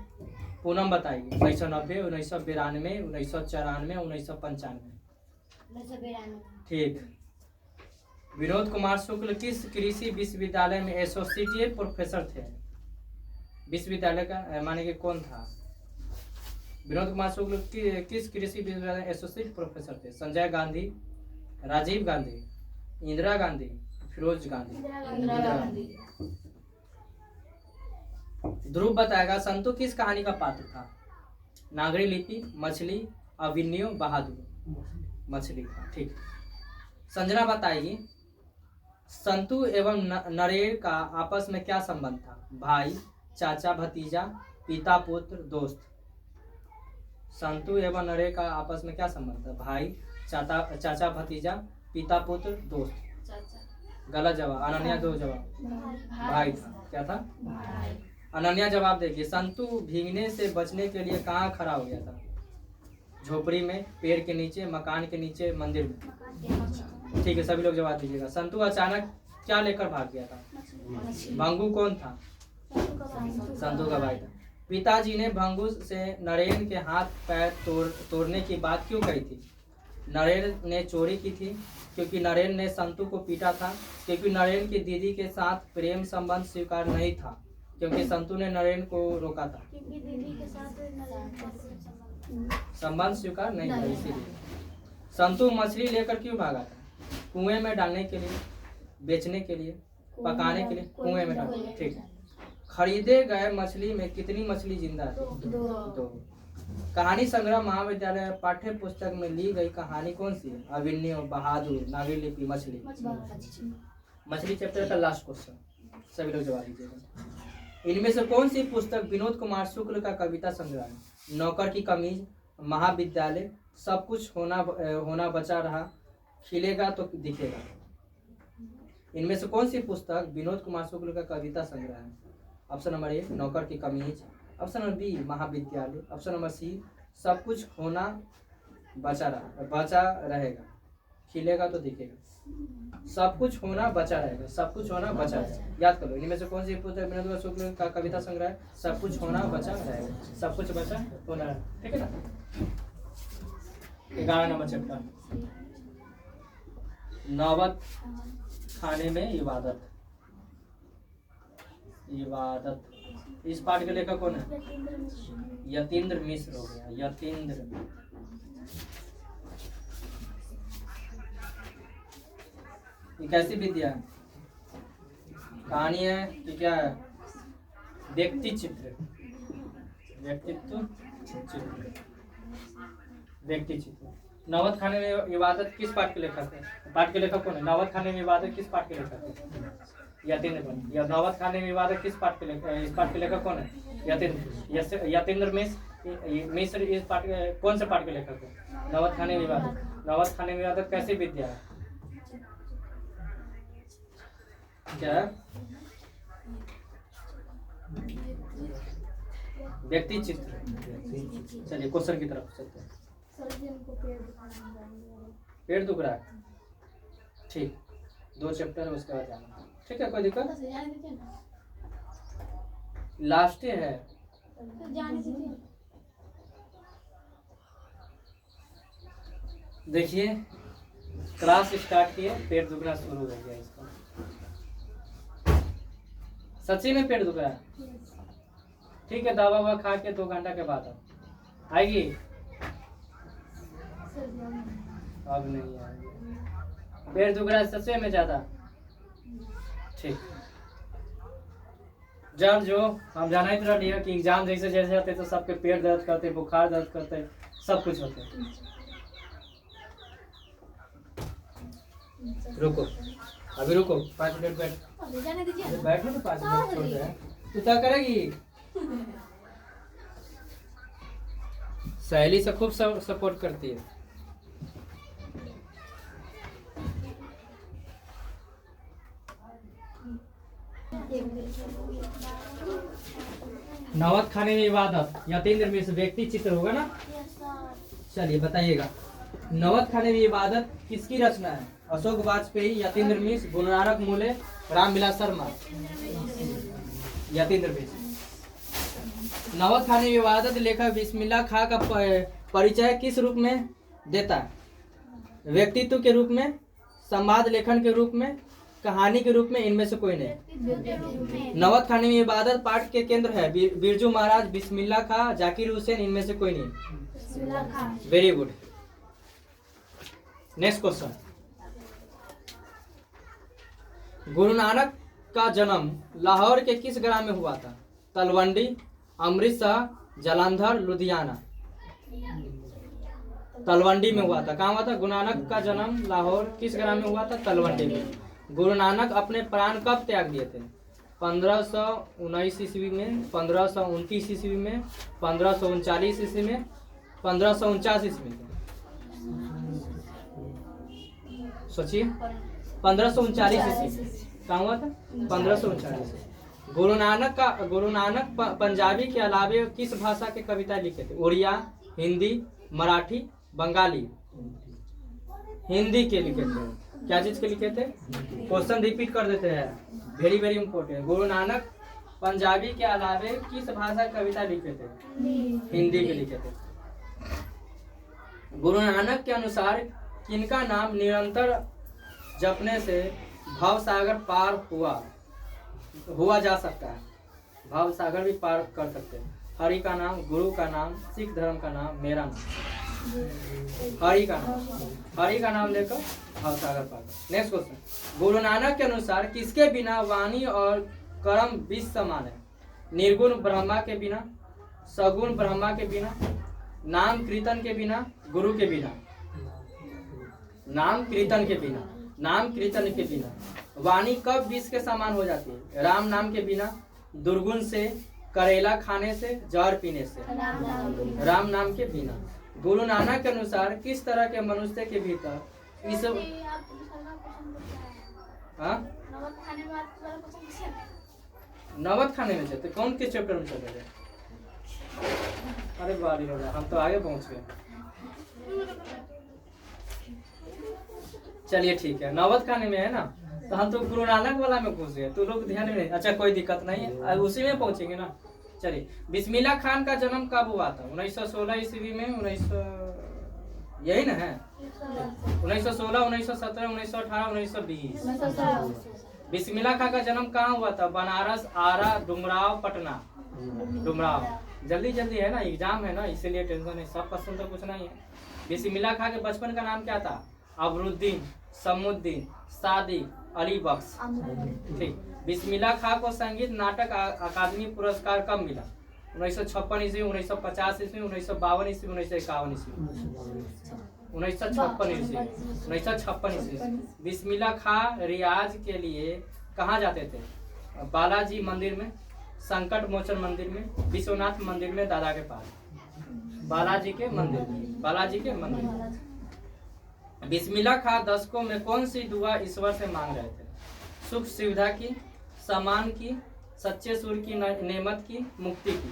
पूनम बताइए। 1990, 1992, 1994, 1995। ठीक। विनोद कुमार शुक्ल किस कृषि विश्वविद्यालय में एसोसिएट प्रोफेसर थे? विश्वविद्यालय का माने कि कौन था? विनोद कुमार शुक्ल किस कृषि विश्वविद्यालय में एसोसिएट प्रोफेसर थे? संजय गांधी, राजीव गांधी, इंदिरा गांधी, फिरोज गांधी? इंदिरा गांधी। ध्रुव बताएगा संतु किस कहानी का पात्र था? नागरी लिपि, मछली, अभिनयो, बहादुर? मछली था। ठीक। संजना बताएगी संतु एवं नरेन का आपस में क्या संबंध था? भाई, चाचा, भतीजा, पिता, पुत्र, दोस्त? संतु एवं नरेन का आपस में क्या संबंध था? भाई, चाचा, भतीजा, पिता, पुत्र, दोस्त? गलत जवाब। अनन्या दो जवाब। भाई था। क्या था? अनन्या जवाब देखिए। संतु भीगने से बचने के लिए कहाँ खड़ा हो गया था? झोपड़ी में, पेड़ के नीचे, मकान के नीचे, मंदिर में? ठीक है, सभी लोग जवाब दीजिएगा। संतु अचानक क्या लेकर भाग गया था? भंगू कौन था? संतु का भाई था। पिताजी ने भंगू से नरेन के हाथ पैर तोड़ने की बात क्यों कही थी? नरेन ने चोरी की थी, क्योंकि नरेन ने संतु को पीटा था, क्योंकि नरेन की दीदी के साथ प्रेम संबंध स्वीकार नहीं था, क्योंकि संतु ने नरेन को रोका था। दीदी के साथ संबंध स्वीकार नहीं था, इसीलिए। संतु मछली लेकर क्यों भागा था? कुएं में डालने के लिए, बेचने के लिए, पकाने के लिए? कुएं में डालने। ठीक है। खरीदे गए मछली में कितनी मछली जिंदा थी? दो। कहानी संग्रह महाविद्यालय पाठ्य पुस्तक में ली गई कहानी कौन सी है? अभिनयो, बहादुर, नागरी लिपि, मछली? मछली चैप्टर का लास्ट क्वेश्चन, सभी लोग जवाब दीजिएगा। इनमें से कौन सी पुस्तक विनोद कुमार शुक्ल का कविता संग्रह है? नौकर की कमीज, महाविद्यालय, सब कुछ होना बचा रहा, खिलेगा तो दिखेगा? इनमें से कौन सी पुस्तक विनोद कुमार शुक्ल का कविता संग्रह है? ऑप्शन नंबर ए नौकर की कमीज, ऑप्शन नंबर बी महाविद्यालय, ऑप्शन नंबर सी सब कुछ होना बचा रहेगा, खिलेगा तो दिखेगा? सब कुछ होना बचा रहेगा, सब कुछ होना बचा रहेगा। याद करो, इनमें से कौन सी पुस्तक विनोद कुमार शुक्ल का कविता संग्रह है? सब कुछ होना बचा रहेगा, सब कुछ बचा होना। ठीक है ना? 11 नंबर चैप्टर, नौबत खाने में इबादत। इस पाठ के लेखक कौन है? यतीन्द्र मिश्र हो गया, यतीन्द्र। ये कैसी विद्या है? कहानी है कि क्या है? व्यक्ति चित्र, व्यक्तित्व चित्र, व्यक्ति चित्र। नौबत खाने में इबादत किस पाठ के लेखक है? पाठ के लेखक कौन है? नौबत खाने में इबादत किस पाठ के लेखक है? यतीन्द्र। या नौबत खाने में इबादत किस पाठ के लेखक? इस पाठ के लेखक कौन है? यतीन्द्र। यतीन्द्र मिश्र इस पाठ कौन से पाठ के लेखक है? नौबत खाने में इबादत। नौबत खाने में इबादत कैसी विद्या है? क्या? व्यक्ति चित्र। चलिए क्वेश्चन की तरफ चलते हैं। पेड़ दुख रहा है, ठीक, 2 चैप्टर उसके बाद जाना। ठीक है, कोई दिक्कत? लास्ट है। देखिए क्लास स्टार्ट किए, पेट दुखना शुरू हो गया इसका। सच्ची में पेट दुख रहा है? ठीक है, दवा ववा खा के 2 घंटा के बाद आएगी। अब नहीं आएगी। पेट दुख रहा है सच्चे में ज्यादा? ठीक। जब जो हम जाना ही रही कि एग्जाम जैसे जैसे आते तो सबके पेट दर्द करते, बुखार दर्द करते, सब कुछ होते। रुको, अभी रुको, 5 मिनट बैठो तो 5 मिनट छोड़ जाए। तू क्या करेगी? सहेली से खूब सपोर्ट करती है। नवत खाने में इबादत, यतीन्द्र मिश्र व्यक्ति चित्र होगा ना। चलिए बताइएगा, नवत खाने में इबादत किसकी रचना है? अशोक वाजपेयी, यतीन्द्र मिश्र, गुरु नानक मूले, रामविलास शर्मा। यतीन्द्र मिश्र। नवत खाने में इबादत लेखक बिस्मिल्लाह खां का परिचय किस रूप में देता है? व्यक्तित्व के रूप में, संवाद लेखन के रूप में, कहानी के रूप में, इनमें से कोई नहीं। नवत खाने में इबादत पाठ के केंद्र है बिरजू महाराज, बिस्मिल्लाह खां, जाकिर हुसैन, इनमें से कोई नहीं। Very good. Next question, Guru Nanak का जन्म लाहौर के किस ग्राम में हुआ था? तलवंडी, अमृतसर, जालंधर, लुधियाना। तलवंडी में हुआ था। कहाँ हुआ था? गुरु नानक का जन्म लाहौर किस ग्राम में हुआ था? तलवंडी में। गुरु नानक अपने प्राण कब त्याग दिए थे? 1519 ईस्वी में, 1529 ईस्वी में, 1539 ईस्वी में, 1549 ईस्वी में। सोचिए, 1539 ईस्वी कहाँ हुआ था? 1539। गुरु नानक पंजाबी के अलावे किस भाषा के कविता लिखे थे? उड़िया, हिंदी, मराठी, बंगाली। हिंदी के लिखे थे। क्या चीज के लिखे थे? क्वेश्चन रिपीट कर देते हैं, very very important. Guru Nanak Punjabi के अलावे किस भाषा की कविता लिखे थे? हिंदी के लिखे थे। गुरु नानक के अनुसार किनका नाम निरंतर जपने से भव सागर पार हुआ जा सकता है? भव सागर भी पार कर सकते हैं। हरि का नाम, गुरु का नाम, सिख धर्म का नाम, मेरा नाम। हरि का नाम लेकर भव सागर पार। नेक्स्ट क्वेश्चन, गुरु नानक के अनुसार किसके बिना वाणी और कर्म विष समान है? निर्गुण ब्रह्मा के बिना, सगुण ब्रह्मा के बिना, नाम कीर्तन के बिना, गुरु के बिना। नाम कीर्तन के बिना। वाणी कब विष के समान हो जाती है? राम नाम के बिना, दुर्गुण से, करेला खाने से, जहर पीने से। राम नाम के बिना। गुरु नानक के अनुसार किस तरह के मनुष्य के भीतर इस नवत खाने में से तो कौन किस चैप्टर में चल रहे? अरे बारी होगा, हम तो आगे पहुंच गए। चलिए ठीक है, नवत खाने में है ना, तो हम तो गुरु नानक वाला में घुस गए, तो लोग ध्यान में नहीं। अच्छा कोई दिक्कत नहीं है, उसी में पहुंचेंगे ना। चलिए, बिस्मिल्लाह खान का जन्म कब हुआ था? 1916 ईस्वी में, 1900 यही ना है, 1916, 1917, 1918, 1920। बिस्मिल्लाह खान का जन्म कहाँ हुआ था? बनारस, आरा, डुमराव, पटना। डुमराव। जल्दी है ना, एग्जाम है ना, इसीलिए टेंशन है। सब पसंद तो कुछ नहीं है। बिस्मिल्लाह खान के बचपन का नाम क्या था? अबरुद्दीन, समुद्दीन, सादिक, अली बख्श। ठीक। बिस्मिल्लाह खान को संगीत नाटक अकादमी पुरस्कार कब मिला? 1956 ईस्वी, 1950 ईस्वी, 1952 ईस्वी, 1951 ईस्वी। 1956 ईस्वी। बिस्मिल्लाह खान रियाज के लिए कहाँ जाते थे? बालाजी मंदिर में, संकट मोचन मंदिर में, विश्वनाथ मंदिर में, दादा के पास। बालाजी के मंदिर में। बिस्मिल्लाह खान दशकों में कौन सी दुआ ईश्वर से मांग रहे थे? सुख सुविधा की, सम्मान की, सच्चे सुर की, नेमत की, मुक्ति की।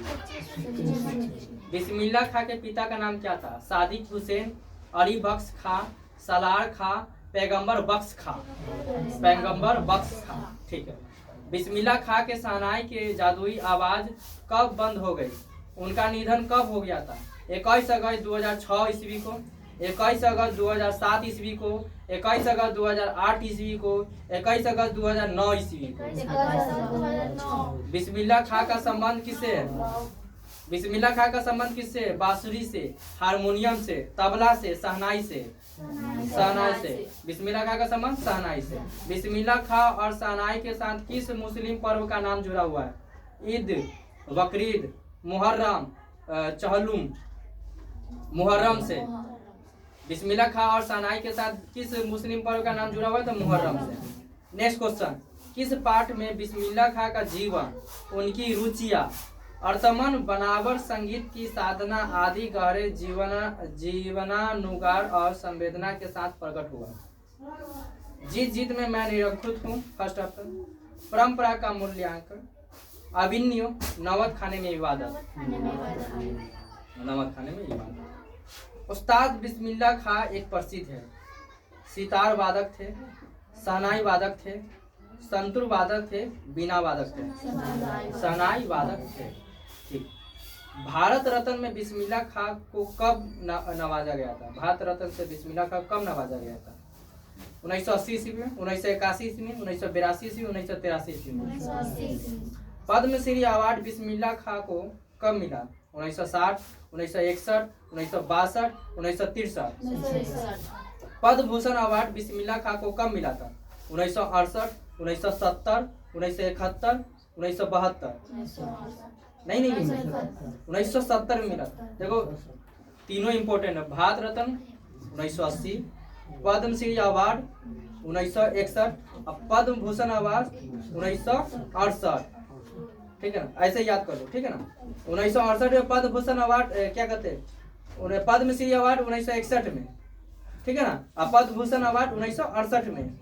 बिस्मिल्लाह खान के पिता का नाम क्या था? सादिक हुसैन, अली बख्श खां, सलार खां, पैगंबर बख्श खां। ठीक है। बिस्मिल्लाह खान के शहनाई के जादुई आवाज कब बंद हो गई? उनका निधन कब हो गया था? 21 अगस्त 2006 ईस्वी को, 21 अगस्त 2007 ईस्वी को, 21 अगस्त 2008 ईस्वी को, 21 अगस्त 2009 ईस्वी को। बिस्मिल्लाह खां का संबंध किससे है? बिस्मिल्लाह खां का संबंध किससे? बांसुरी से, हारमोनियम से, तबला से, शहनाई से। बिस्मिल्लाह खां का संबंध शहनाई से। बिस्मिल्लाह खां और शहनाई के साथ किस मुस्लिम पर्व का नाम जुड़ा हुआ है? ईद, बकरीद, मुहर्रम, चहलुम। मुहर्रम से। बिस्मिल्लाह खां और शहनाई के साथ किस मुस्लिम पर्व का नाम जुड़ा हुआ है? तो मुहर्रम से। नेक्स्ट क्वेश्चन, किस पाठ में बिस्मिल्लाह खां का जीवन, उनकी रुचियां, अर्थमन, बनावट, संगीत की साधना आदि गहरे जीवनानुगार और संवेदना के साथ प्रकट हुआ? जीत में मैं निरंकुश हूँ, फर्स्ट ऑप्शन। परंपरा का मूल्यांकन, अभिनय, नवत खाने में इबादत, नमक खाने में इबादत। उस्ताद बिस्मिल्लाह खां एक प्रसिद्ध है, सितार वादक थे, शहनाई वादक थे, संतूर वादक थे, बीना वादक थे, शहनाई वादक थे। ठीक। भारत रत्न में बिस्मिल्लाह खां को कब नवाजा गया था? भारत रत्न से बिस्मिल्लाह खां कब नवाजा गया था? 1980 ईस्वी में, 1981 ईस्वी में, 1982 ईस्वी में, 1983 ईस्वी में। पद्मश्री अवार्ड बिस्मिल्लाह खां को कब मिला? 1960, 1961, 1962, 1963। पद्म भूषण अवार्ड बिस्मिल्लाह खां को कब मिला था? 1968, 1970, 1971, 1972। नहीं 1970 में मिला। देखो तीनों इंपॉर्टेंट है। भारत रत्न 1980, पद्मश्री अवार्ड 1961 और पद्म भूषण अवार्ड 1968। ठीक है ना, ऐसे याद कर लो। ठीक है ना, 1968 में पद्म भूषण अवार्ड क्या कहते हैं, पद्मश्री अवार्ड 1961 में। ठीक है ना, और पद्म भूषण अवार्ड 1968 में,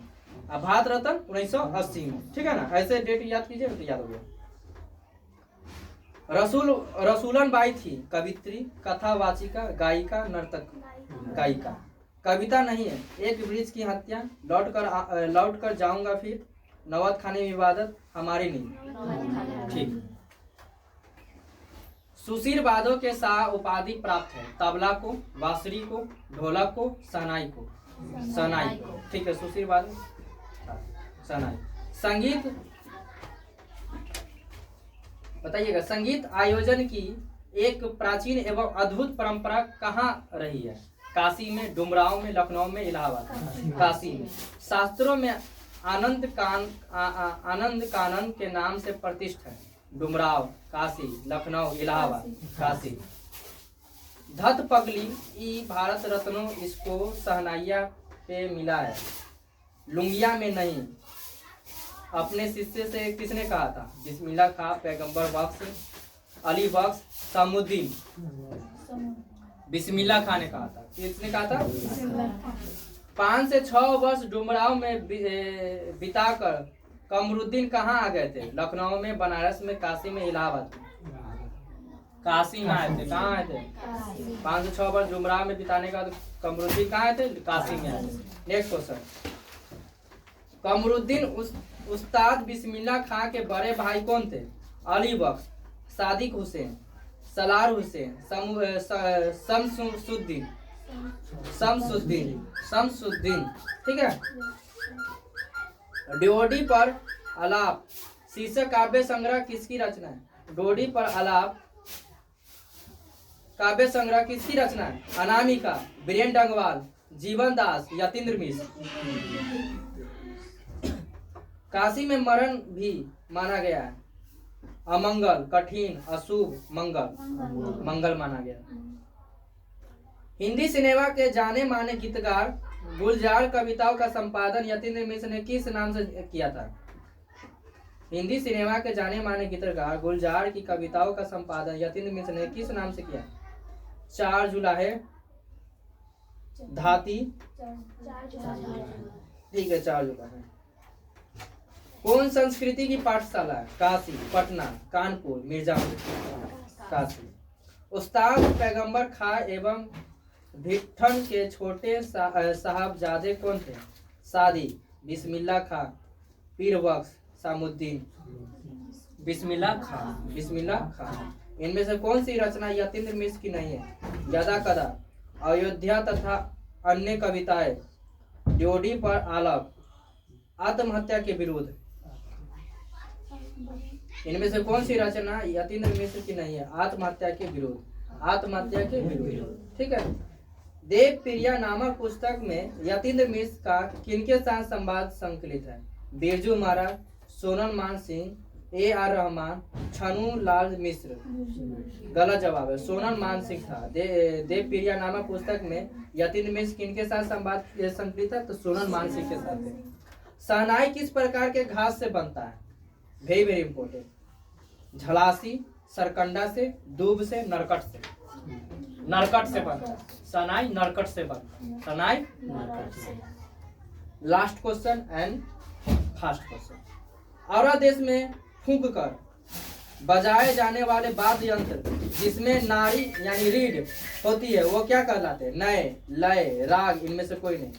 और भारत रत्न 1980 में। ठीक है ना, ऐसे डेट याद कीजिए तो याद हो गया। रसूलन बाई थी कवित्री, कथावाचिका, गायिका, नर्तक, गायिका। कविता नहीं है, एक वृक्ष की हत्या, लौट कर जाऊंगा फिर, नवत खाने में इबादत, हमारी नींद। ठीक। सुशील वादों के शाह उपाधि प्राप्त है, तबला को, बांसुरी को, ढोलक को, शहनाई को। शहनाई को। ठीक है, सुशील वादों, शहनाई। संगीत बताइएगा, संगीत आयोजन की एक प्राचीन एवं अद्भुत परंपरा कहाँ रही है? काशी में, डुमराव में, लखनऊ में, इलाहाबाद। काशी में। शास्त्रों में आनंद कानन के नाम से प्रतिष्ठित है। डुमराव, काशी, लखनऊ, इलाहाबाद, काशी। धत पगली ई भारत रत्नो इसको शहनाइया पे मिला है, लुंगिया में नहीं। अपने शिष्य से किसने कहा था? बिस्मिल्लाह खां, पैगंबर बख्श, अली बख्श, सामुद्दीन। बिस्मिल्लाह खां ने कहा था। किसने कहा था? 5 से 6 वर्ष डुमराव में बिताकर कमरुद्दीन कहाँ आ गए थे? लखनऊ में, बनारस में, काशी में, इलाहाबाद में। काशी में आए थे। कहाँ आए थे? 5 से 6 वर्ष डुमराव में बिताने के बाद कमरुद्दीन कहाँ आए थे? काशी में आए थे। Next question. कमरुद्दीन उस्ताद बिस्मिल्लाह खां के बड़े भाई कौन थे? अली बख्श, सादिक हुसैन, सलार हुसैन, शमसुद्दीन। ठीक है। ड्योढ़ी पर आलाप शीर्षक काव्य संग्रह किसकी रचना है? ड्योढ़ी पर आलाप काव्य संग्रह किसकी रचना है? अनामिका, बीरेन डंगवाल, जीवन दास, यतीन्द्र मिश्र। काशी में मरण भी माना गया है, अमंगल, कठिन, अशुभ, मंगल माना गया। हिंदी सिनेमा के जाने माने गीतकार गुलजार कविताओं का संपादन यतीन्द्र मिश्र ने किस नाम से किया था? हिंदी सिनेमा के जाने माने गीतकार गुलजार की कविताओं का संपादन यतीन्द्र मिश्र ने किस नाम से किया? 4 जुलाहे, धाती। ठीक है, 4 जुलाहे। कौन संस्कृति की पाठशाला? काशी, पटना, कानपुर, मिर्जापुर, काशी। उस्ताद पैगंबर खां एवं भिट्ठन के छोटे साहबजादे कौन थे? सादी, बिस्मिल्लाह खां, पीर बख्श, सामुद्दीन। बिस्मिल्लाह खां। इनमें से कौन सी रचना यतीन्द्र मिश्र की नहीं है? यदा कदा, अयोध्या तथा अन्य कविताएं, ड्योढ़ी पर आलाप, आत्महत्या के विरुद्ध। इनमें से कौन सी रचना यतीन्द्र मिश्र की नहीं है? आत्महत्या के विरुद्ध। ठीक है। देव प्रिया नामक पुस्तक में यतीन्द्र मिश्र का किनके साथ संवाद संकलित है? बिरजू महाराज, सोनल मान सिंह, A.R. रहमान, छनु लाल मिश्र। गलत जवाब है, सोनल मान सिंह था। देव प्रिया नामक पुस्तक में यतीन्द्र मिश्र किनके साथ संवाद संकलित है? तो सोनल मान सिंह के साथ है। शहनाई किस प्रकार के घास से बनता है? Very very important. झलासी, सरकंडा से, दूब से, नरकट से। नरकट से बनता है शहनाई, नरकट से बनता है shehnai. Last question and fast question. और देश में फूंक कर बजाए जाने वाले वाद्य यंत्र जिसमें नाड़ी यानी रीढ़ होती है वो क्या कहलाते हैं? नए, लय, राग, इनमें से कोई नहीं।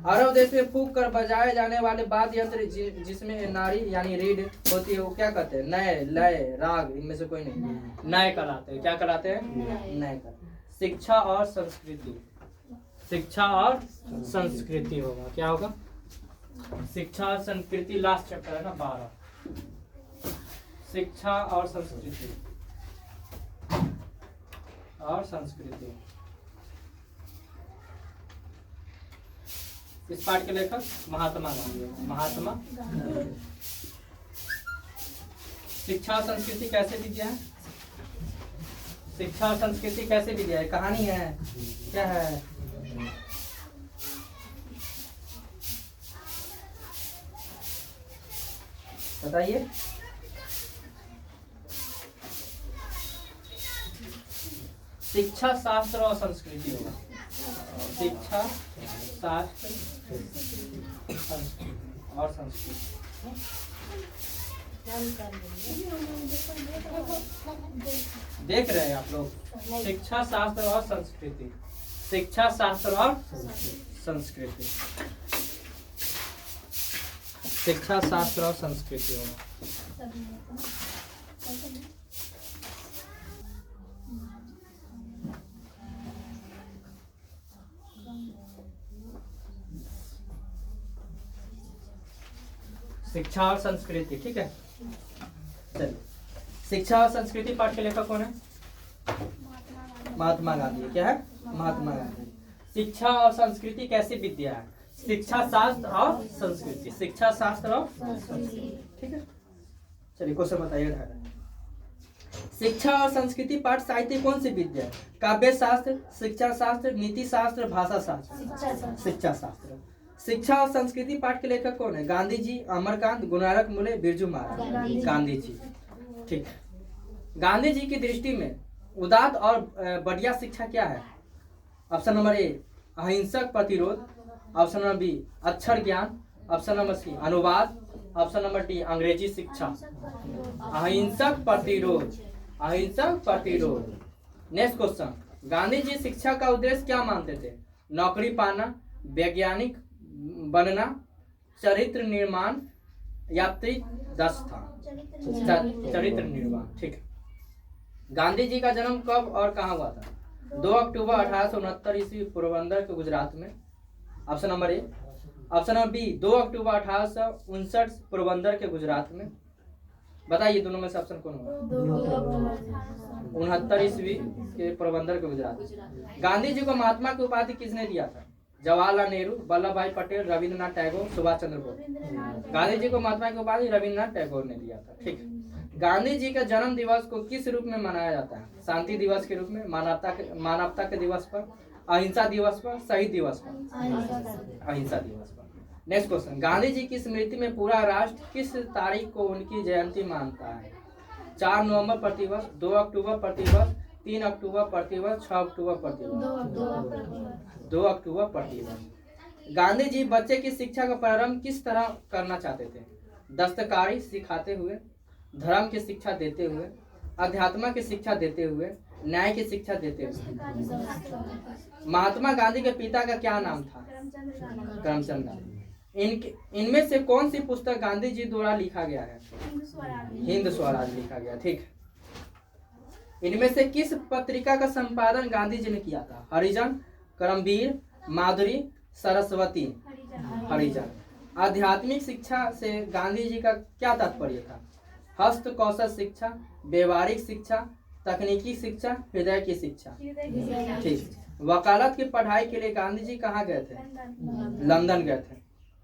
अरब देश में फूंक कर बजाए जाने वाले वाद्य यंत्र जिसमें नाड़ी यानी रीढ़ होती है वो क्या कहते हैं? नए, लय, राग, इनमें से कोई नहीं। नए कहलाते हैं। क्या कहलाते हैं? नए कहलाते। शिक्षा और संस्कृति, शिक्षा और संस्कृति होगा। क्या होगा? शिक्षा और संस्कृति, लास्ट चैप्टर है ना 12। शिक्षा और संस्कृति और संस्कृति। इस पाठ के लेखक महात्मा गांधी। महात्मा शिक्षा और संस्कृति कैसे विद्या है? शिक्षा और संस्कृति कैसे विद्या है? कहानी है, क्या है? बताइए। शिक्षा, शास्त्र और संस्कृति होगा। शिक्षा, शास्त्र और संस्कृति। देख रहे हैं आप लोग? शिक्षा, शास्त्र और संस्कृति। शिक्षा, शास्त्र और संस्कृति। शिक्षा, शास्त्र और संस्कृति होगा। शिक्षा और संस्कृति, ठीक है। चलिए, शिक्षा और संस्कृति पाठ के लेखक कौन है? महात्मा गांधी। क्या है? महात्मा गांधी। शिक्षा और संस्कृति कैसी विद्या है? शिक्षा, शास्त्र और संस्कृति। शिक्षा, शास्त्र और संस्कृति, ठीक है। चलिए क्वेश्चन बताइए। शिक्षा और संस्कृति पाठ साहित्य कौन सी विद्या है? काव्य शास्त्र, शिक्षा शास्त्र, नीति शास्त्र, भाषा शास्त्र। शिक्षा शास्त्र। शिक्षा और संस्कृति पाठ के लेखक कौन है? गांधी जी, अमरकांत, गुणारक मुले, बिरजू महाराज। गांधी जी, ठीक है। गांधी जी की दृष्टि में उदात्त और बढ़िया शिक्षा क्या है? ऑप्शन नंबर ए अहिंसक प्रतिरोध, ऑप्शन नंबर बी अक्षर ज्ञान, ऑप्शन नंबर सी अनुवाद, ऑप्शन नंबर डी अंग्रेजी शिक्षा। अहिंसक प्रतिरोध, अहिंसक प्रतिरोध। नेक्स्ट क्वेश्चन, गांधी जी शिक्षा का उद्देश्य क्या मानते थे? नौकरी पाना, वैज्ञानिक बनना, चरित्र निर्माण, यात्री दक्षता। चरित्र निर्माण, ठीक है। गांधी जी का जन्म कब और कहाँ हुआ था? 2 अक्टूबर 1869 ईस्वी पोरबंदर के गुजरात में। Option number A. Option number B 2 अक्टूबर 1859 पोरबंदर के गुजरात में। बताइए दोनों में से ऑप्शन कौन होगा? 69 ईस्वी के पोरबंदर के गुजरात। गांधी जी को महात्मा की उपाधि किसने दिया था? जवाहरलाल नेहरू, वल्लभ भाई पटेल, रविंद्रनाथ टैगोर, सुभाष चंद्र बोस। गांधी जी को महात्मा की उपाधि रविंद्रनाथ टैगोर ने दिया था, ठीक है। गांधी जी का जन्म दिवस को किस रूप में मनाया जाता है? शांति दिवस के रूप में, मानवता के दिवस पर, अहिंसा दिवस पर, शहीद दिवस पर? अहिंसा दिवस पर। नेक्स्ट क्वेश्चन, गांधी जी की स्मृति में पूरा राष्ट्र किस तारीख को उनकी जयंती मानता है? 4 नवंबर प्रतिवर्ष, 2 अक्टूबर प्रतिवर्ष, 3 अक्टूबर प्रतिवर्ष, 6 अक्टूबर प्रतिवर्ष? 2 अक्टूबर प्रतिवर्ष। गांधी जी बच्चे की शिक्षा का प्रारंभ किस तरह करना चाहते थे? दस्तकारी सिखाते हुए, धर्म की शिक्षा देते हुए, अध्यात्म की शिक्षा देते हुए, न्याय की शिक्षा देते हुए। महात्मा गांधी के पिता का क्या नाम था? करमचंद गांधी। इनमें से कौन सी पुस्तक गांधी जी द्वारा लिखा गया है? हिंद स्वराज लिखा गया, ठीक। इनमें से किस पत्रिका का संपादन गांधी जी ने किया था? हरिजन, करमवीर, माधुरी, सरस्वती? हरिजन। आध्यात्मिक शिक्षा से गांधी जी का क्या तात्पर्य था? हस्त कौशल शिक्षा, व्यवहारिक शिक्षा, तकनीकी शिक्षा, हृदय की शिक्षा, ठीक। वकालत की पढ़ाई के लिए गांधी जी कहाँ गए थे? लंदन गए थे।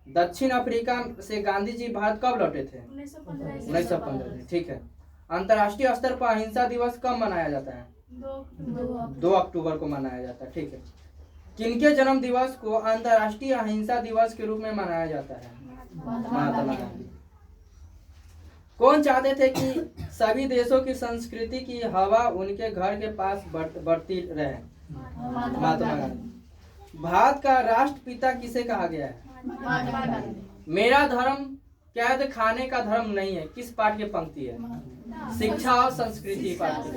दक्षिण अफ्रीका से गांधी जी भारत कब लौटे थे? 1915 में, ठीक है। अंतर्राष्ट्रीय स्तर पर अहिंसा दिवस कब मनाया जाता है? 2 अक्टूबर को मनाया जाता है, ठीक है। किनके जन्म दिवस को अंतर्राष्ट्रीय अहिंसा दिवस के रूप में मनाया जाता है? महात्मा गांधी। कौन चाहते थे कि सभी देशों की संस्कृति की हवा उनके घर के पास बढ़ती रहे? महात्मा गांधी। भारत का राष्ट्रपिता किसे कहा गया है? मेरा धर्म कैद खाने का धर्म नहीं है, किस पाठ की पंक्ति है? शिक्षा और संस्कृति पाठ की।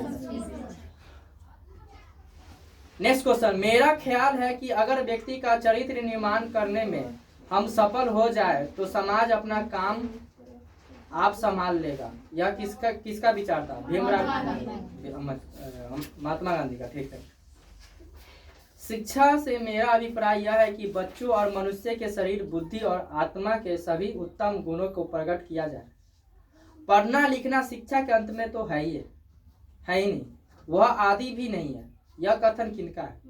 नेक्स्ट क्वेश्चन, मेरा ख्याल है कि अगर व्यक्ति का चरित्र निर्माण करने में हम सफल हो जाए तो समाज अपना काम आप संभाल लेगा। यह किसका विचार था? भीमराव महात्मा गांधी का। ठीक है। शिक्षा से मेरा अभिप्राय यह है कि बच्चों और मनुष्य के शरीर, बुद्धि और आत्मा के सभी उत्तम गुणों को प्रकट किया जाए। पढ़ना लिखना शिक्षा के अंत में तो है ही नहीं, वह आदि भी नहीं है। यह कथन किनका है?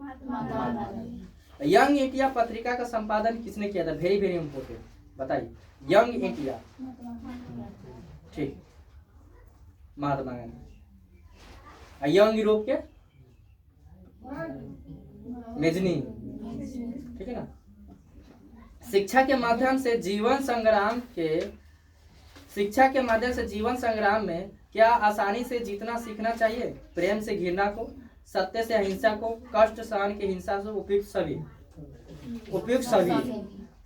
यंग इंडिया पत्रिका का संपादन किसने किया था? वेरी वेरी इंपोर्टेंट, बताइए। यंग इंडिया, ठीक, महात्मा गांधी। यंग यूरोप के मेजनी, ठीक है ना। शिक्षा के माध्यम से जीवन संग्राम में क्या आसानी से जीतना सीखना चाहिए? प्रेम से घृणा को, सत्य से अहिंसा को, कष्ट सहन के हिंसा से उपयुक्त सभी।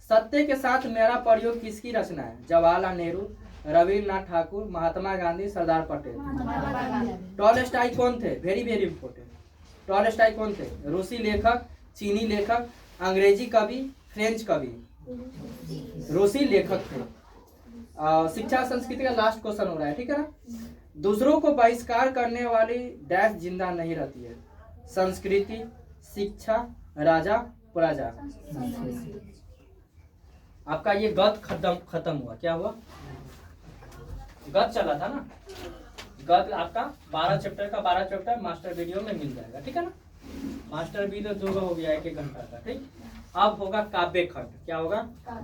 सत्य के साथ मेरा प्रयोग किसकी रचना है? जवाहरलाल नेहरू, रविन्द्रनाथ ठाकुर, महात्मा गांधी, सरदार पटेल। टॉलस्टॉय कौन थे? Very very important. टॉलस्टॉय कौन थे? रूसी लेखक, चीनी लेखक, अंग्रेजी कवि, फ्रेंच कवि। रूसी लेखक थे। शिक्षा संस्कृति का लास्ट क्वेश्चन हो रहा है, ठीक है ना। दूसरों को बहिष्कार करने वाली डैश जिंदा नहीं रहती है? संस्कृति, शिक्षा, राजा, प्रजा। आपका ये गत खत्म हुआ। क्या हुआ? गत चला था ना। गत आपका 12 चैप्टर का 12 चैप्टर मास्टर वीडियो में मिल जाएगा, ठीक है ना। मास्टर वीडियो 2 हो गया 1 घंटा का, ठीक। अब होगा काव्य खंड। क्या होगा?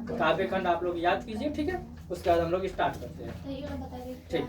काव्य खंड आप लोग याद कीजिए, ठीक है। उसके बाद हम लोग स्टार्ट करते हैं, ठीक।